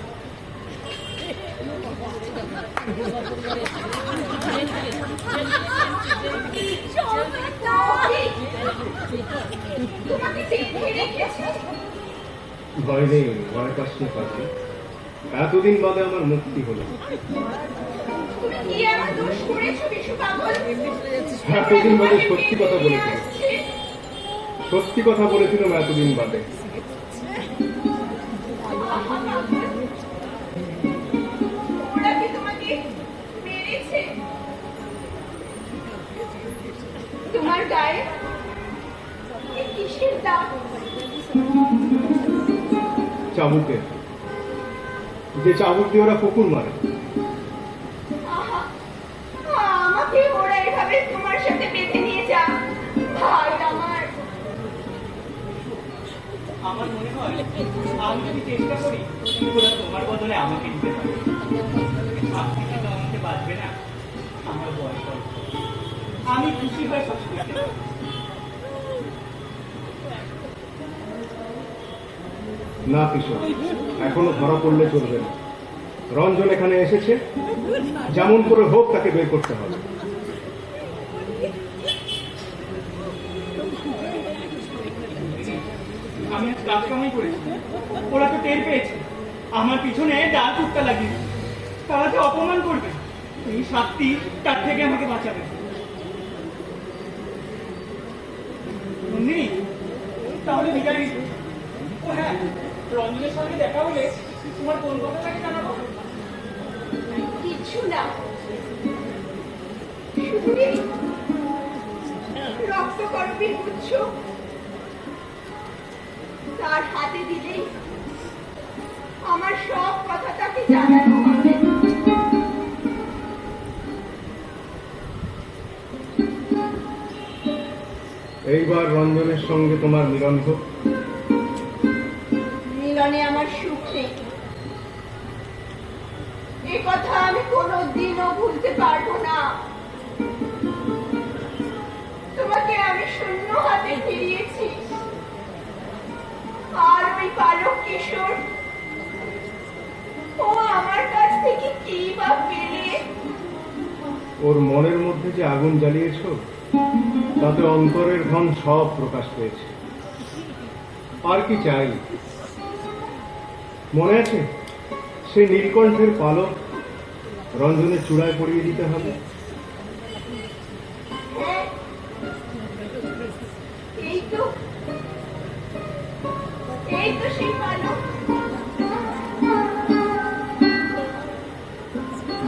তোমাকে দেখে রেখেছি। ভয় নেই, ভয় পাশে পাশে এতদিন বাদে আমার মুক্তি হলো। তুমি কি আমার দোষ করেছো বিশু পাগল? এতদিন বাদে সত্যি কথা বলেছিল, সত্যি কথা বলেছিলাম এতদিন বাদে। তোমার গায়ে এ কিসের দাগ? চাবুকের, যে চাবুক দিয়ে ওরা কুকুর মারে। আহা, আমাকে ওরা এভাবে তোমার সাথে বেঁধে নিয়ে যা ভাই আমার। আমার মনে হয় আমি যদি চেষ্টা করি ওরা তোমার বদলে আমাকে দিতে পারে। আপনি কিন্তু আমাকে বাঁচবে না, আমার বয়স অল্প। আমি খুশি হয়ে সব করতে পারি। না কিশোর, এখনো ধরা পড়লে চলবে না। রঞ্জন এখানে এসেছে, যেমন করে হোক তাকে বের করতে হবে। আমি আজ কাজ কামাই করেছি, ওরা তো টের পেয়েছে। আমার পিছনে ডাল কুত্তা লাগিয়ে তারা যে অপমান করবে, এই শাস্তি তার থেকে আমাকে বাঁচাবে। নন্দিনী, তাহলে বিকারি। ও হ্যাঁ, রঞ্জনের সঙ্গে দেখা হলে তোমার কোন কথাটাকে জানাবো? কিছু না, শুধু এই রক্তকরবীর গুচ্ছ তার হাতে দিলেই আমার সব কথা তাকে জানানো হবে। এইবার রঞ্জনের সঙ্গে তোমার মিলন হোক। মিলনে আমার সুখ নেই, এ কথা আমি কোনোদিনও ভুলতে পারবো না। তোমাকে আমি শূন্য হাতে ফিরিয়েছি, আর ওই বালক কিশোর ও আমার কাছ থেকে কি বা পেলে? ওর মনের মধ্যে যে আগুন জ্বালিয়েছ, তাতে অন্তরের ধন সব প্রকাশ পেয়েছে। আর কি চাই? মনে আছে সেই নীলকণ্ঠের পালক রঞ্জনের চূড়ায় পরিয়ে দিতে হবে। হ্যাঁ, এই তো সেই বালক।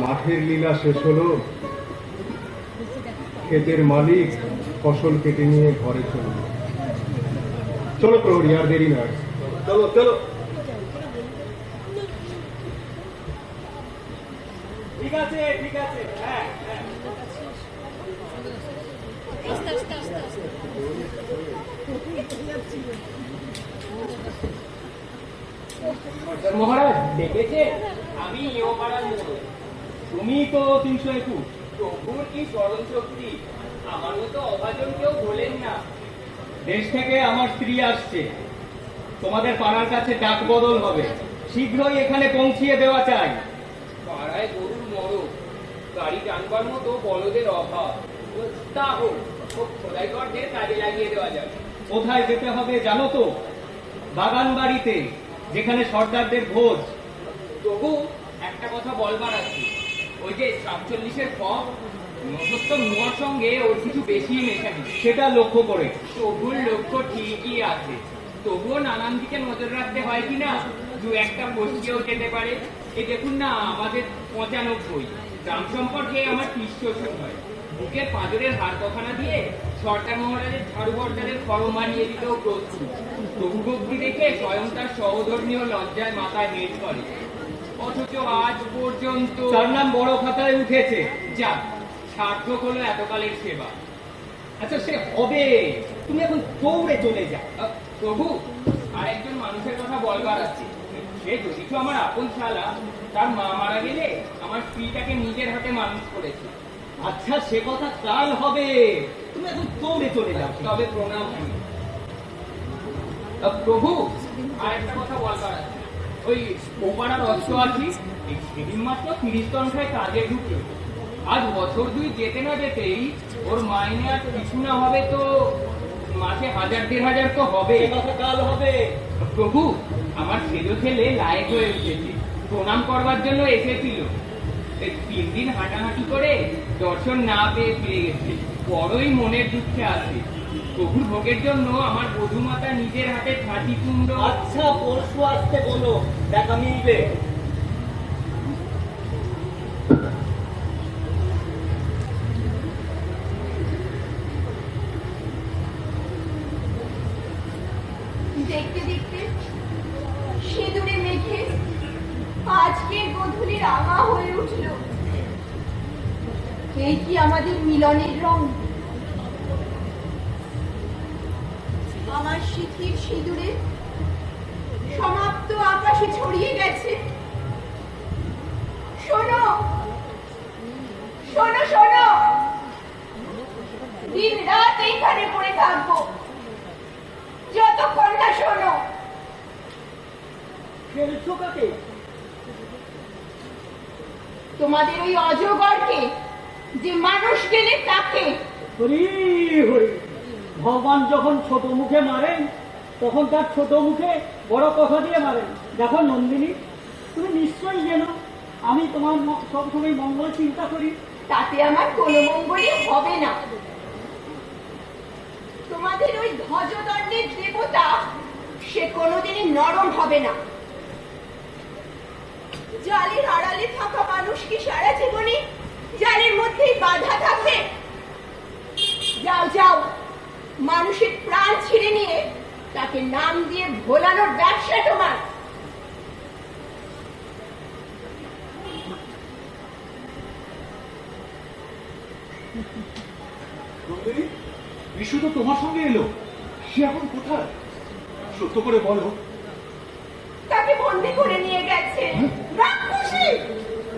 মাঠের লীলা শেষ হলো, ক্ষেতের মালিক ফসল কেটে নিয়ে ঘরে চলল। চলো প্রহরী, আর দেরি নয়, চলো চলো। ঠিক আছে, ঠিক আছে, হ্যাঁ হ্যাঁ। মহারাজ দেখেছে, আমি ও পাড়ার মোড়ল। তুমি তো 321। প্রভুর কি স্মরণ শক্তি, আমার মতো অভাজন কেউ বলেন না। দেশ থেকে আমার স্ত্রী আসছে, তোমাদের পাড়ার কাছে ডাক বদল হবে, শীঘ্রই এখানে পৌঁছিয়ে দেওয়া চাই। পাড়ায় গরুর মরক, গাড়ি টানবার মতো বলদের অভাব। তা হোক, খোদাইকরদের কাজে লাগিয়ে দেওয়া যাবে। কোথায় যেতে হবে জানো তো? বাগান বাড়িতে, যেখানে সর্দারদের ভোজ। তবু একটা কথা বলবার আছে, ওই যে 47-এর পথ, নশোত্তম নোয়ার সঙ্গে ওর কিছু বেশি মেশানি, সেটা লক্ষ্য করে। তবুর লক্ষ্য ঠিকই আছে, তবুও নানান দিকে নজর রাখতে হয় কিনা, দু একটা বসিয়েও যেতে পারে। এই দেখুন না, আমাদের 95 গ্রাম সম্পর্কে আমার 30 হয়। বুকের পাঁজরের হাড় কখানা দিয়ে সরকার মহারাজের ঝাড়ু বর্দারের খড়ম বানিয়ে দিতেও প্রস্তুত। তবু ভক্তি দেখে স্বয়ং তার সহধর্মীয় লজ্জায় মাথায় হেট করে, অথচ আজ পর্যন্ত তার নাম বড় খাতায় উঠেছে। যাক, সার্থক হলো এতকালের সেবা। আচ্ছা, সে হবে, তুমি এখন দৌড়ে চলে যাও। প্রভু, আর একজন মানুষের কথা বলবার আছে। সে যদি তো আমার আপন শালা, তার মা মারা গেলে আমার স্ত্রীটাকে নিজের হাতে মানুষ করেছে। আচ্ছা, সে কথা কাল হবে, তুমি এখন দৌড়ে চলে যাও। তবে প্রণাম। প্রভু, আর একটা কথা বলবার আছে। ওই ওপাড়ার অস্ত্র আছি, সেদিন মাত্র 30 সংখ্যায় কাজে ঢুকলো। আজ বছর 2 যেতে না যেতেই ওর মাইনে আর কিছু না হবে তো মাসে 1000-1500 তো হবে। কথা কাল হবে। প্রভু, আমার ছেলে ছেলে লায়ক হয়ে উঠেছে, প্রণাম করবার জন্য এসেছিল। 3 দিন হাঁটাহাঁটি করে দর্শন না পেয়ে ফিরে গেছে, বড়ই মনের দুঃখে আছে। প্রভুর ভোগের জন্য আমার বধূমাতা নিজের হাতে ছাতি কুমড়ো। আচ্ছা, পরশু আসতে বলো, দেখা মিলবে। দেখতে দেখতে সিঁদুরে মেখে আজকের গধূলি রাঙা হয়ে উঠল। এই কি আমাদের মিলনের রং? আমার শিথির সিঁদুরে সমাপ্ত আকাশে ছড়িয়ে গেছে। শোনো শোনো শোনো, দিন রাত এইখানে পড়ে থাকবো যতক্ষণ না শোনো। ফেলছো কাকে? তোমাদের ওই অজগরকে, যে মানুষ গেলে তাকে। হরি হরি, ভগবান যখন ছোট মুখে মারেন তখন তার ছোট মুখে বড় কথা দিয়ে মারেন। দেখো নন্দিনী, তুমি নিশ্চয়ই জানো আমি তোমার সবসময় মঙ্গল চিন্তা করি। তাতে আমার কোনো মঙ্গলই হবে না। তোমাদের ওই ধ্বজদণ্ডের দেবতা সে কোনোদিনই নরম হবে না। জালের আড়ালে থাকা মানুষ কি সারা জীবনে জালের মধ্যেই বাধা থাকে? যাও যাও, মানুষের প্রাণ ছিঁড়ে নিয়ে তাকে নাম দিয়ে ভোলানোর ব্যবসা তোমার। নন্দিনী, বিশু তো তোমার সঙ্গে এলো, সে এখন কোথায়? সত্য করে বলো। তাকে বন্দি করে নিয়ে গেছে। রাক্ষসী,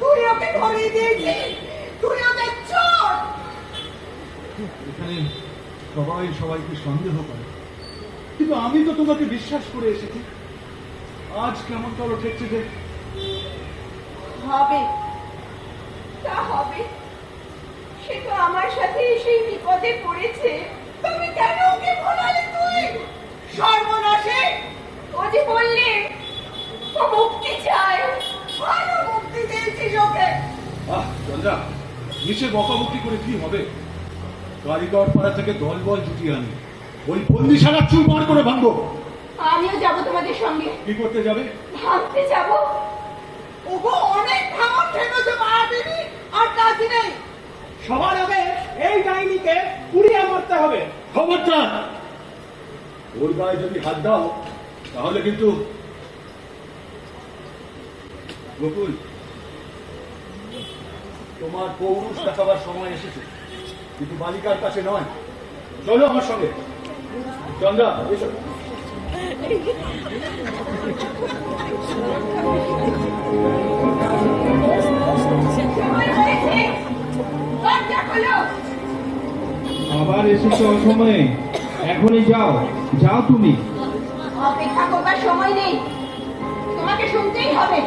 তুই ওকে ধরিয়ে দিয়েছিস, তুই ওদের চোর। এখানে সবাই সবাইকে সন্দেহ করে, কিন্তু আমি তো তোমাকে বিশ্বাস করে এসেছি। আজ কেমন চলো ঠেকছে যে? হবে, তা হবে। সে তো আমার সাথে সেই বিপদে পড়েছে। তুমি কেন ওকে ভোলালে? তুই সর্বনাশে! ও যে বললে ও মুক্তি চায়। ভালো মুক্তি দিয়েছিস ওকে। চন্দ্রা, নিচে বকাবকি করে কি হবে? কারিগর পাড়া থেকে দল বল জুটিয়ে আনি, ওই বন্দিশালা চুরমার করে ভাঙবো। আমিও যাব তোমাদের সঙ্গে। কি করতে যাবে? ভাবতে যাব। ওগো অনেক ভাঙন ঠেকেছে মায়াবিনী, আর কাজ নেই। সবার আগে এই ডাইনিকে পুড়িয়ে মারতে হবে। খবরদার, ওর গায়ে যদি হাত দাও তাহলে কিন্তু। গোকুল, তোমার পৌরুষ দেখাবার সময় এসেছে, কিন্তু বালিকার কাছে নয়। চলো আমার সঙ্গে। চন্দ্রা, এসো। সময় হয়েছে, দরজা খোলো। আবার এসেছো অসময়ে? এখনই যাও, যাও তুমি। অপেক্ষা করবার সময় নেই, তোমাকে শুনতেই হবে।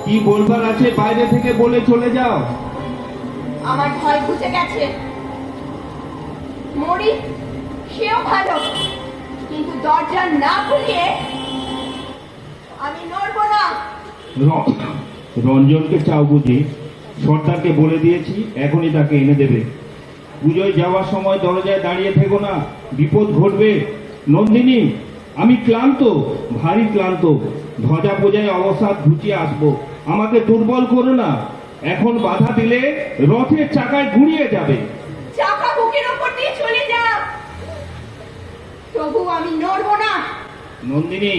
কি বলবার আছে বাইরে থেকে বলে চলে যাও। আমার ভয় ঘুচে গেছে। মরি সেও ভালো, কিন্তু দরজা না খুলিয়ে আমি নড়ব না। রঞ্জনকে চাও বুঝি? সর্দারকে বলে দিয়েছি, এখনই তাকে এনে দেবে। পুজোয় যাওয়ার সময় দরজায় দাঁড়িয়ে থেকো না, বিপদ ঘটবে। নন্দিনী, আমি ক্লান্ত, ভারী ক্লান্ত। ধ্বজা পূজায় অবসাদ ঘুচিয়ে আসবো, আমাকে দুর্বল করো না। এখন বাধা দিলে রথের চাকায় ঘুরিয়ে যাবে। চাকা বুকের ওপর দিয়ে চলে যা, তবু আমি নড়ব না। নন্দিনী,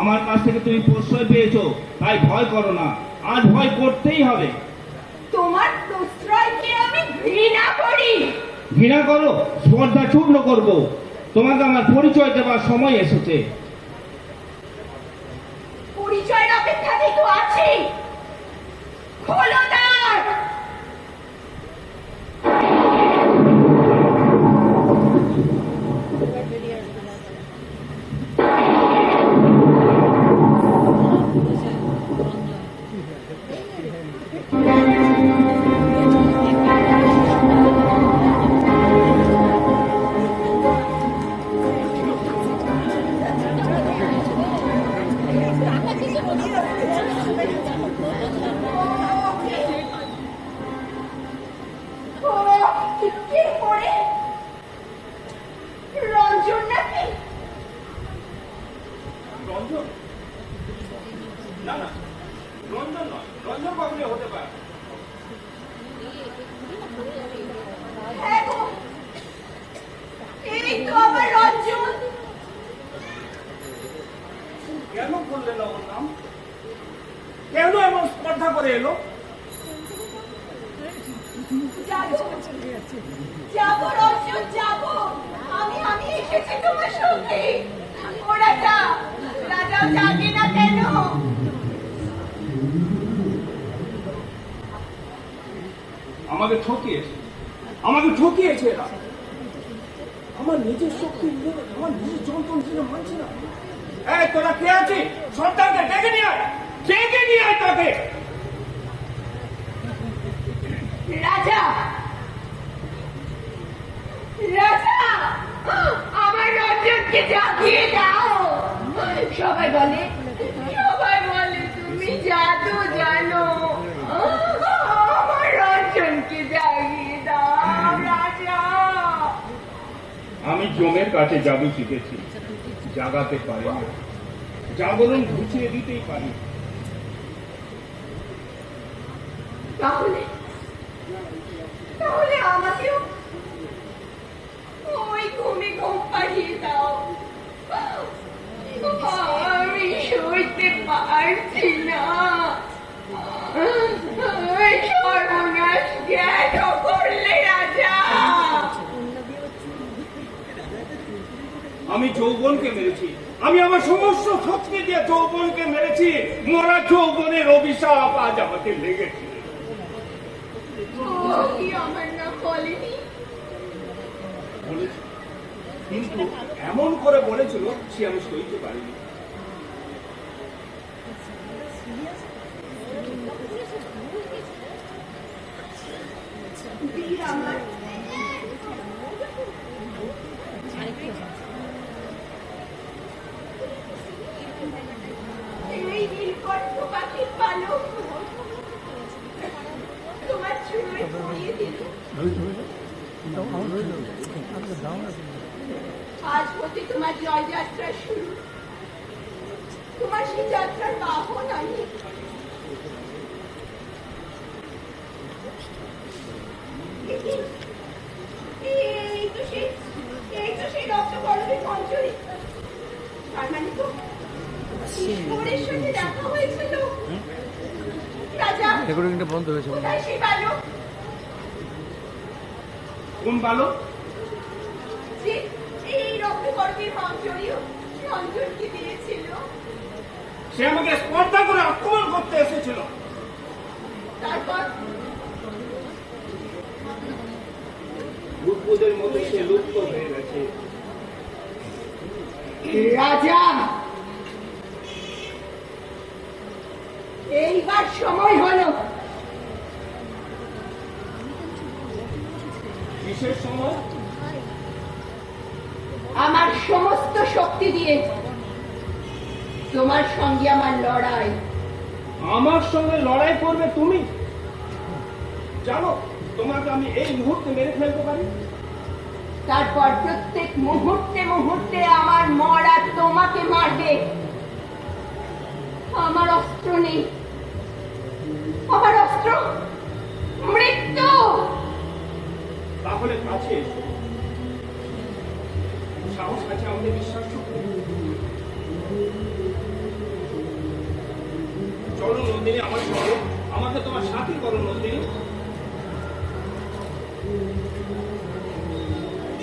আমার কাছ থেকে তুমি প্রশ্রয় পেয়েছো, তাই ভয় করো না। আজ ভয় করতেই হবে। তোমার প্রশ্রয়কে আমি ঘৃণা করি। ঘৃণা করো? শ্রদ্ধা চূর্ণ করবো। তোমাকে আমার পরিচয় দেবার সময় এসেছে। পরিচয়ের অপেক্ষাতেই তো আছি। খোলো দ্বার। কে পড়ে? রঞ্জন নাকি? রঞ্জন? না না, রঞ্জন নয়। রঞ্জন বাবুলে হতে পারে। হ্যাঁ গো, এই তো আমার রঞ্জন। বললে না ওর নাম? কেন এমন স্পর্ধা করে এলো? যাবো রঞ্জন, যাবো। আমি এসেছি তোমার সঙ্গে। ও রাজা, রাজা জাগে না কেন? আমাকে ঠকিয়েছে এরা। আমার নিজের শক্তি নিয়ে আমার নিজের যন্ত্রণ ছিল মানছে না। এই তোরা কে আছিস? সন্তানকে ডেকে নিয়ে আয়, ডেকে নিয়ে আয় তাকে। রাজা, রাজা, আমার রঞ্জনকে জাগিয়ে দাও। সবাই বলে তুমি জাদু জানো। আমার রঞ্জনকে জাগিয়ে দাও রাজা। আমি জমের কাছে জাদু শিখেছি, জাগাতে পারি না, জাগরণ ঘুচিয়ে দিতেই পারি। তাহলে তাহলে আমাকেও ওই ঘুমে ঘুম পাঠিয়ে দাও। আমি সইতে পারছি না। সর্বনাশ জ্ঞান করলে রাজা। আমি যৌবনকে মেরেছি, আমি আমার সমস্ত শক্তি দিয়ে যৌবনকে মেরেছি। মরা যৌবনের অভিশাপ আজ আমাকে লেগেছে। ও কি আমার না বলেনি? বলেছি, কিন্তু এমন করে বলেছিল সে আমি সইতে পারিনি। বীর আমার, এই নীলকণ্ঠ পাখির পালক তোমার চুড়োয় পরিয়ে দিল। আজ হতে তোমার জয়যাত্রা শুরু। তোমার সেই যাত্রার বাহন আমি। এই তো সেই রক্তকরণের মঞ্জরি। তার মানে তো ঈশ্বরের সাথে দেখা হয়েছিল। রাজা, কোথায় সেই বালক? কোন বালক? যে এই রক্তকরণের মঞ্জরিও রঞ্জনকে দিয়েছিল। সে আমাকে স্পর্ধা করে আক্রমণ করতে এসেছিল। তারপর বুদ্বুদের মধ্যে সে লুপ্ত হয়ে গেছে। রাজা, এইবার সময় হলো। বিশেষ সময়? আমার সমস্ত শক্তি দিয়ে তোমার সঙ্গে আমার লড়াই। আমার সঙ্গে লড়াই করবে তুমি? জানো তোমাকে আমি এই মুহূর্তে মেরে ফেলতে পারি। তারপর প্রত্যেক মুহূর্তে মুহূর্তে আমার মরা তোমাকে মারবে। আমার অস্ত্র নেই, আমার অস্ত্র মৃত্যু। তাহলে কাছে এসো। সাহস আছে আমাদের বিশ্বাস করতে। চলো নন্দিনী আমার সঙ্গে, আমাকে তোমার সাথী করো নন্দিনী।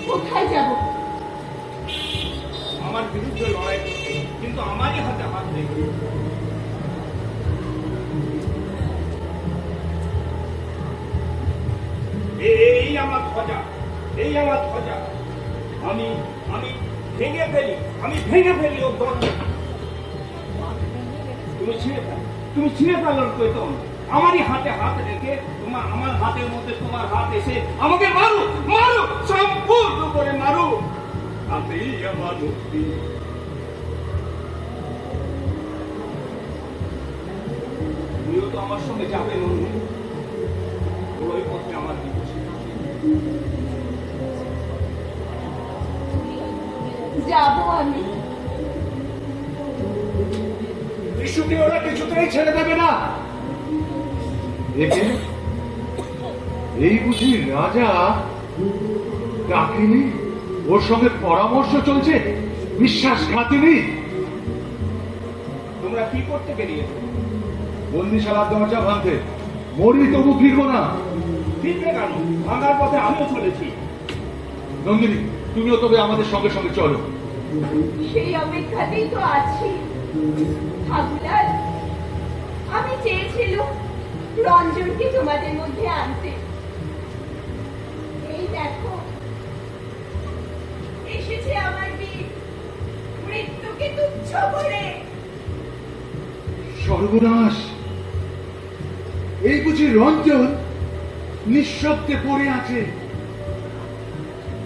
কোথায় যাব? আমার বিরুদ্ধে লড়াই করতে, কিন্তু আমারই হাতে হাত রেখে। এই আমার ধ্বজা, এই আমার ধ্বজা। আমি আমি ভেঙে ফেলি ও দরজা। তুমি ছিঁড়ে ফেলার কেতন। আমারই হাতে হাত রেখে আমার হাতের মধ্যে তোমার হাত এসে আমাকে মারো, সম্পূর্ণ করে মারো। হাতেই আমার মুক্তি। তুমিও তো আমার সঙ্গে যাবে নন্দী। ওই পথে আমার বিপক্ষে যাব আমি। বিশুকে ওরা কিছুতেই ছেড়ে দেবে না। একে এই বুঝি রাজা ডাকিনি, ওর সঙ্গে পরামর্শ চলছে, বিশ্বাসঘাতিনি। তুমি তোমরা কি করতে বেরিয়েছো? বন্দিশালার দরজা ভাঙতে। মরি তবু ফিরবো না। ফিরবে কেন? ভাঙার পথে আমিও চলেছি। নন্দিনী, তুমিও তবে আমাদের সঙ্গে সঙ্গে চলো। সেই অপেক্ষাতেই তো আছি। ঠাকুরলাল, আমি চেয়েছিলাম রঞ্জনকে তোমাদের মধ্যে আনতে। এই দেখো, এসেছে আমার বীর, মৃত্যুকে তুচ্ছ করে। সর্বনাশ! এই বুঝি রঞ্জন নিঃশব্দে পড়ে আছে।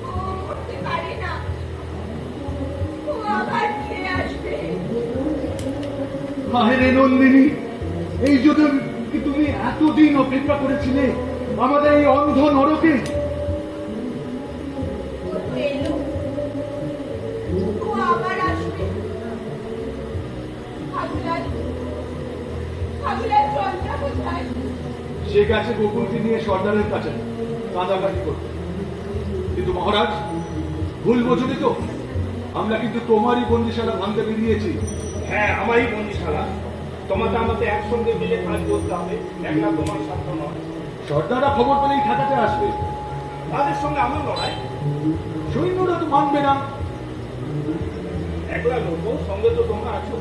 ও করতে পারে না, ও আবার ফিরে আসবে। হায় রে নন্দিনী, এই জন্য কি তুমি এতদিন অপেক্ষা করেছিলে আমাদের এই অন্ধ নরকে? ও তো এলো, ও আবার আসবে। ঠাকুরলাল, ঠাকুরলাল চন্দ্রা কোথায়? সে গেছে গোকুলকে নিয়ে সর্দারের কাছে কাঁদাকাটি করতে। কিন্তু মহারাজ, ভুল বোঝনি তো? আমরা কিন্তু তোমারই বন্দিশালা ভাঙতে বেরিয়েছি। হ্যাঁ, আমারই বন্দিশালা। তোমাকে আমাকে একসঙ্গে মিলে কাজ করতে হবে, একলা তোমার স্বার্থ নয়। সর্দাররা খবর পেলেই ঠেকাতে আসবে। তাদের সঙ্গে আমার লড়াই। সৈন্যরা তো মানবে না। একলা লড়বো, সঙ্গে তো তোমরা আছো।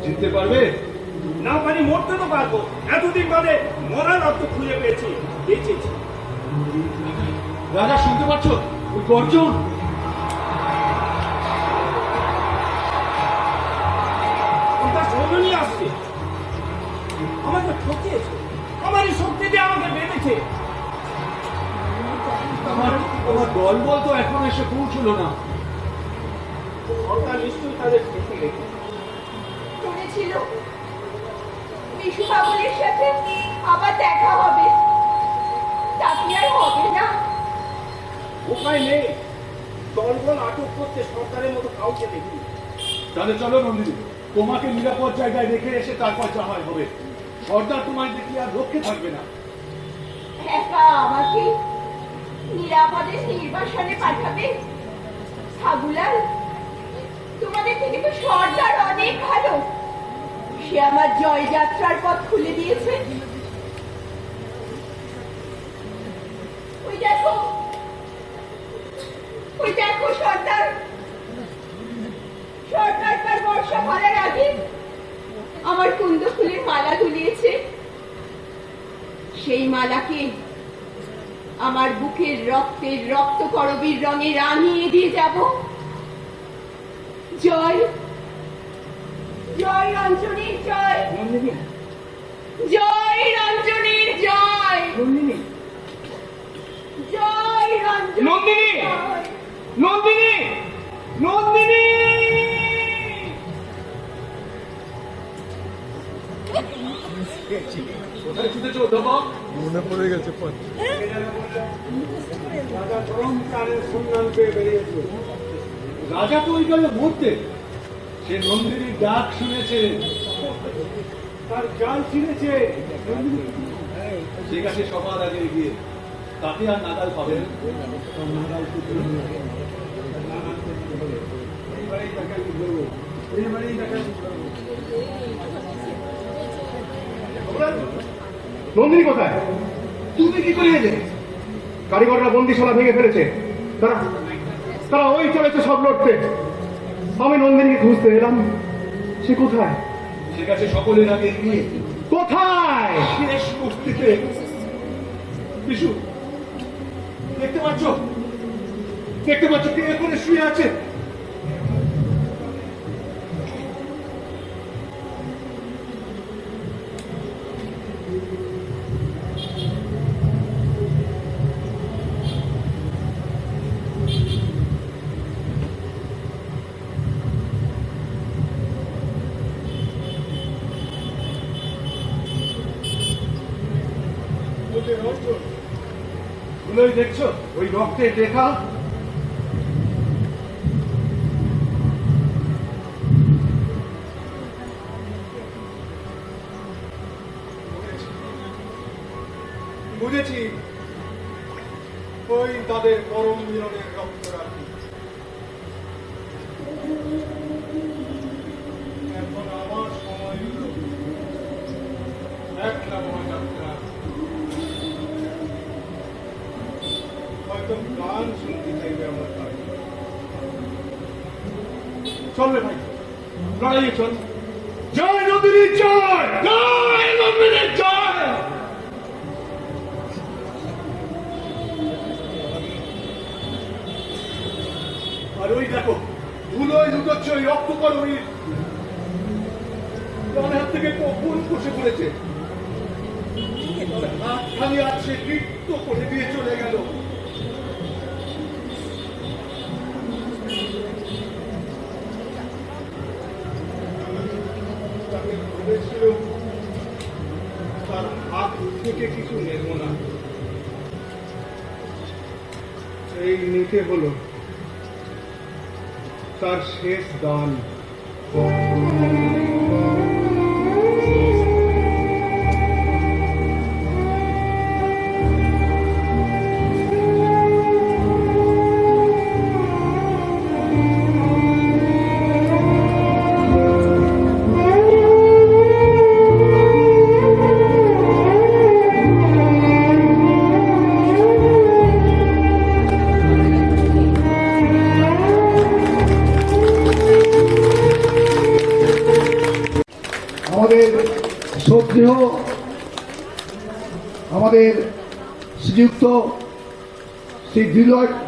জিততে পারবে? না পারি মরতে তো পারবো। এতদিন বাদে মরার অর্থ খুঁজে পেয়েছি, বেঁচেছি। রাজা, শুনতে পাচ্ছ ওই গর্জন? ওটা সৌজনই আসছে। আমাকে ঠকিয়েছে, আমারই শক্তি দিয়ে আমাকে বেঁধেছে। আমার দলবল তো এখন এসে পৌঁছলো না। সরকার নিশ্চয়ই তাদের দেখে রেখেছে। শুনেছিল বিশু বাবুলের সাথে আবার দেখা হবে, তা কি আর হবে না? উপায় নেই, দলবল আটক করতে সরকারের মতো কাউকে দেখি। তাহলে চলো নন্দিনী, তোমাকে নিরাপদ জায়গায় রেখে এসে তারপর যা হয় হবে। সর্দার তোমার দেখি আর রক্ষে থাকবে না। একা আমাকে নিরাপদে নির্বাসনে পাঠাবে? ঠাকুরলাল, তোমাদের থেকে তো সর্দার অনেক ভালো। সে আমার জয়যাত্রার পথ খুলে দিয়েছে। ওই দেখো, ওই দেখো সর্দার, সর্দার তার বর্ষা ফলার আগে আমার কুন্দ ফুলের মালা দুলিয়েছে। সেই মালাকে আমার বুকের রক্তের রক্ত করবীর রঙে রাঙিয়ে দিয়ে যাব। জয় জয় রঞ্জনীর জয়, নন্দিনী, জয় রঞ্জনীর জয়, নন্দিনী, জয় রঞ্জনীর নন্দিনী! জয়। নন্দিনী! নন্দিনী! কোথায় ছুটেছো অধ্যাপক? রাজা চরম প্রাণের সন্ধান পেয়ে বেরিয়েছে। রাজা তো ওই গেল মরতে। সে নন্দিনীর ডাক শুনেছে, তার জাল ছিঁড়েছে। সে গেছে সবার আগে গিয়ে। তাকে আর নাগাল পাবে না। এইবারেই তাকে আমি ধরবো, এইবারেই তাকে আমি ধরবো। নন্দিনী কোথায়? তুমি কি করে এলে? কারিগররা বন্দিশালা ভেঙে ফেলেছে। তারা তারা ওই চলেছে সব লড়তে। আমি নন্দিনীকে খুঁজতে এলাম। সে কোথায়? সে গেছে সকলের আগে গিয়ে। কোথায়? শেষ মুক্তিতে। বিশু, দেখতে পাচ্ছ? দেখতে পাচ্ছ কে এখানে শুয়ে আছে? ওই দেখছো ওই রক্তের রেখা? বুঝেছি, ওই তাদের পরম মিলনের রক্ত রাখি। এখন আর চল রে ভাই, লড়াইয়ে চল। জয় নন্দিনী জয়, জয় নন্দিনী জয়। আর ওই দেখো ধুলোয় লুটোচ্ছে ওই রক্তকরণীর ডান হাত থেকে কখন খসে পড়েছে, হাত খালি আছে নৃত্য করে দিয়ে চলে গেল। তাকে ভেবেছিল তার হাত থেকে কিছু নেব না, এই নিতে হলো তার শেষ দান। আমাদের শ্রদ্ধেয় আমাদের শ্রীযুক্ত শ্রী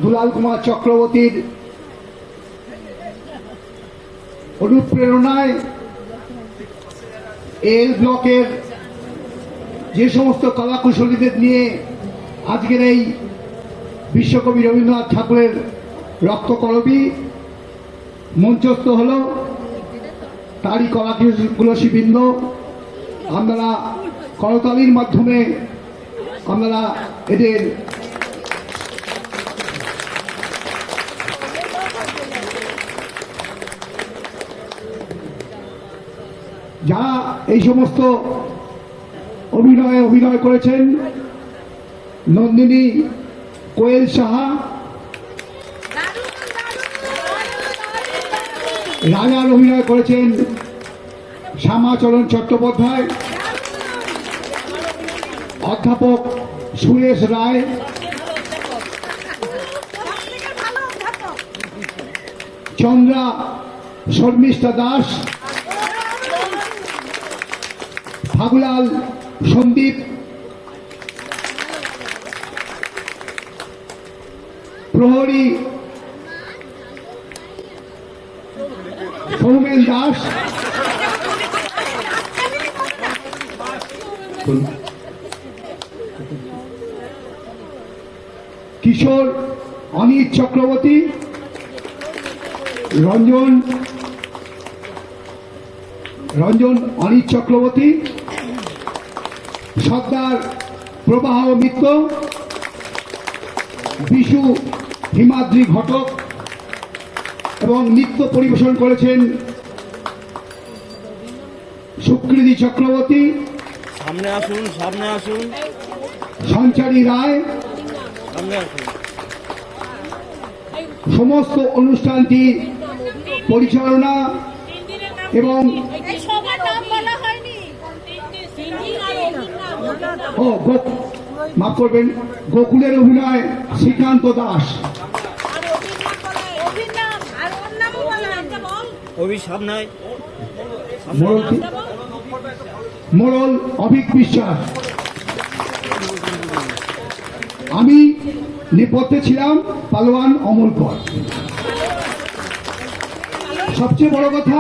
দুলাল কুমার চক্রবর্তীর অনুপ্রেরণায় এল ব্লকের যে সমস্ত কলাকুশলীদের নিয়ে আজকের এই বিশ্বকবি রবীন্দ্রনাথ ঠাকুরের রক্তকরবী মঞ্চস্থ হল, তারই কলাকুশলীবৃন্দ আপনারা করতালির মাধ্যমে আপনারা এদের যারা এই সমস্ত অভিনয় করেছেন, নন্দিনী কোয়েল সাহা, রাজার অভিনয় করেছেন শ্যামাচরণ চট্টোপাধ্যায়, অধ্যাপক সুরেশ রায়, চন্দ্রা শর্মিষ্ঠা দাস, ফাগুলাল সন্দীপ, প্রহরী সৌমেন দাস, কিশোর অনিত চক্রবর্তী, রঞ্জন অনিত চক্রবর্তী, সর্দার প্রবাহ মিত্র, বিশু হিমাদ্রি ঘটক এবং নৃত্য পরিবেশন করেছেন সুকৃতি চক্রবর্তী, সামনে আসুন, সামনে আসুন, সঞ্চারী রায়। সামনে আসুন। সমস্ত অনুষ্ঠানটি পরিচালনা এবং মাফ করবেন, গোকুলের অভিনয় শ্রীকান্ত দাস, সামনে মোড়ল অভিক বিশ্বাস। আমি নেপথ্যে ছিলাম পালোয়ান অমল কর। সবচেয়ে বড় কথা,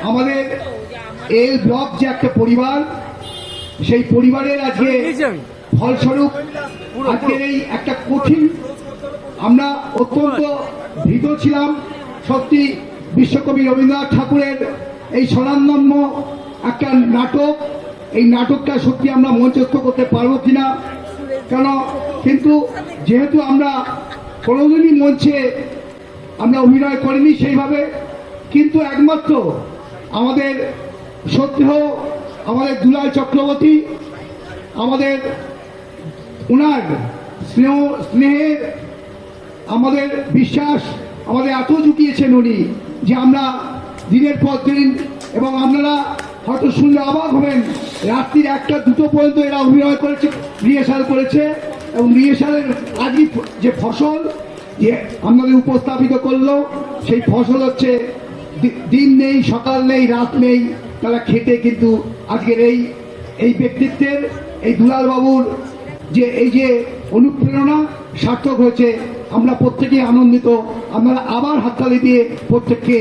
আমাদের এল ব্লক যে একটা পরিবার, সেই পরিবারের আজকে ফলস্বরূপ আজকের এই একটা কঠিন, আমরা অত্যন্ত ভীত ছিলাম সত্যি বিশ্বকবি রবীন্দ্রনাথ ঠাকুরের এই স্বনামধন্য একটা নাটক, এই নাটকটা সত্যি আমরা মঞ্চস্থ করতে পারবো কিনা, কেন কিন্তু যেহেতু আমরা কোনোদিনই মঞ্চে আমরা অভিনয় করিনি সেইভাবে, কিন্তু একমাত্র আমাদের শ্রদ্ধেয় আমাদের দুলাল চক্রবর্তী, আমাদের ওনার স্নেহের আমাদের বিশ্বাস আমাদের এত জুটিয়েছেন উনি, যে আমরা দিনের পর দিন, এবং আপনারা হয়তো শুনলে অবাক হবেন, রাত্রির 1টা-2টো পর্যন্ত এরা অভিনয় করেছে, রিহার্সাল করেছে, এবং রিহার্সালের আজকে যে ফসল যে আপনাদের উপস্থাপিত করলো, সেই ফসল হচ্ছে দিন নেই, সকাল নেই, রাত নেই, তারা খেটে কিন্তু আজকের এই ব্যক্তিত্বের, এই দুলাল বাবুর এই যে অনুপ্রেরণা সার্থক হয়েছে। আমরা প্রত্যেকেই আনন্দিত। আমরা আবার হাততালি দিয়ে প্রত্যেককে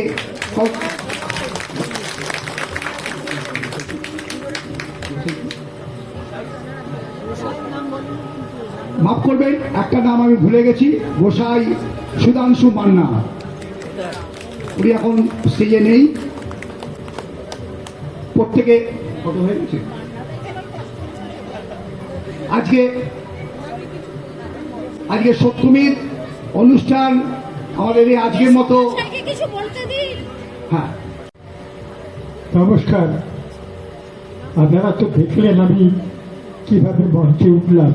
মাফ করবেন, একটা নাম আমি ভুলে গেছি, গোসাই সুধাংশু মান্না, উনি এখন স্টেজে নেই। প্রত্যেকে কত হয়ে গেছে আজকে সপ্তমীর অনুষ্ঠান আমাদের এই আজকের মতো। হ্যাঁ, নমস্কার। আপনারা তো দেখলেন আমি কিভাবে মঞ্চে উঠলাম।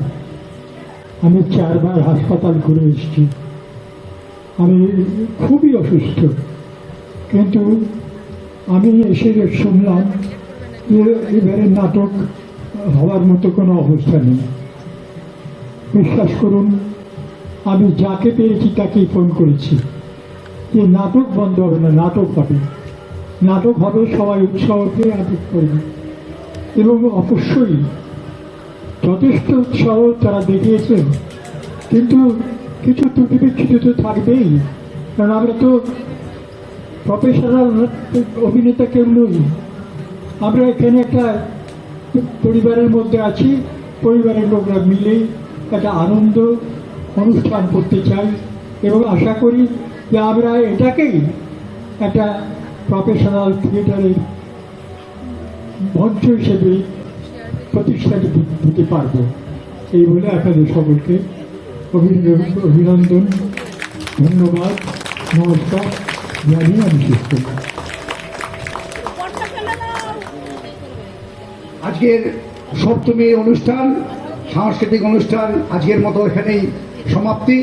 আমি 4 বার হাসপাতাল করে এসেছি। আমি খুবই অসুস্থ, কিন্তু আমি এসে শুনলাম যে এবারে নাটক হওয়ার মতো কোনো অবস্থা নেই। বিশ্বাস করুন, আমি যাকে পেয়েছি তাকেই ফোন করেছি যে নাটক বন্ধ হবে না, নাটক হবে, নাটক হবে, সবাই উৎসাহ পেয়ে নাটক করবে। এবং অবশ্যই যথেষ্ট উৎসাহ তারা দেখিয়েছেন, কিন্তু কিছু ত্রুটি বিচ্ছুতি তো থাকবেই, কারণ আমরা তো প্রফেশনাল অভিনেতা কেউ নই। আমরা এখানে একটা পরিবারের মধ্যে আছি, পরিবারের লোকরা মিলেই একটা আনন্দ অনুষ্ঠান করতে চাই এবং আশা করি যে আমরা এটাকেই একটা প্রফেশনাল থিয়েটারের মঞ্চ হিসেবে প্রতিষ্ঠা দিতে পারব। এই বলে আপনাদের সকলকে অভিনন্দন, ধন্যবাদ, নমস্কার জানিয়ে আমি শেষ করি। আজকের সপ্তমী অনুষ্ঠান, সাংস্কৃতিক অনুষ্ঠান আজকের মতো এখানেই সমাপ্তি।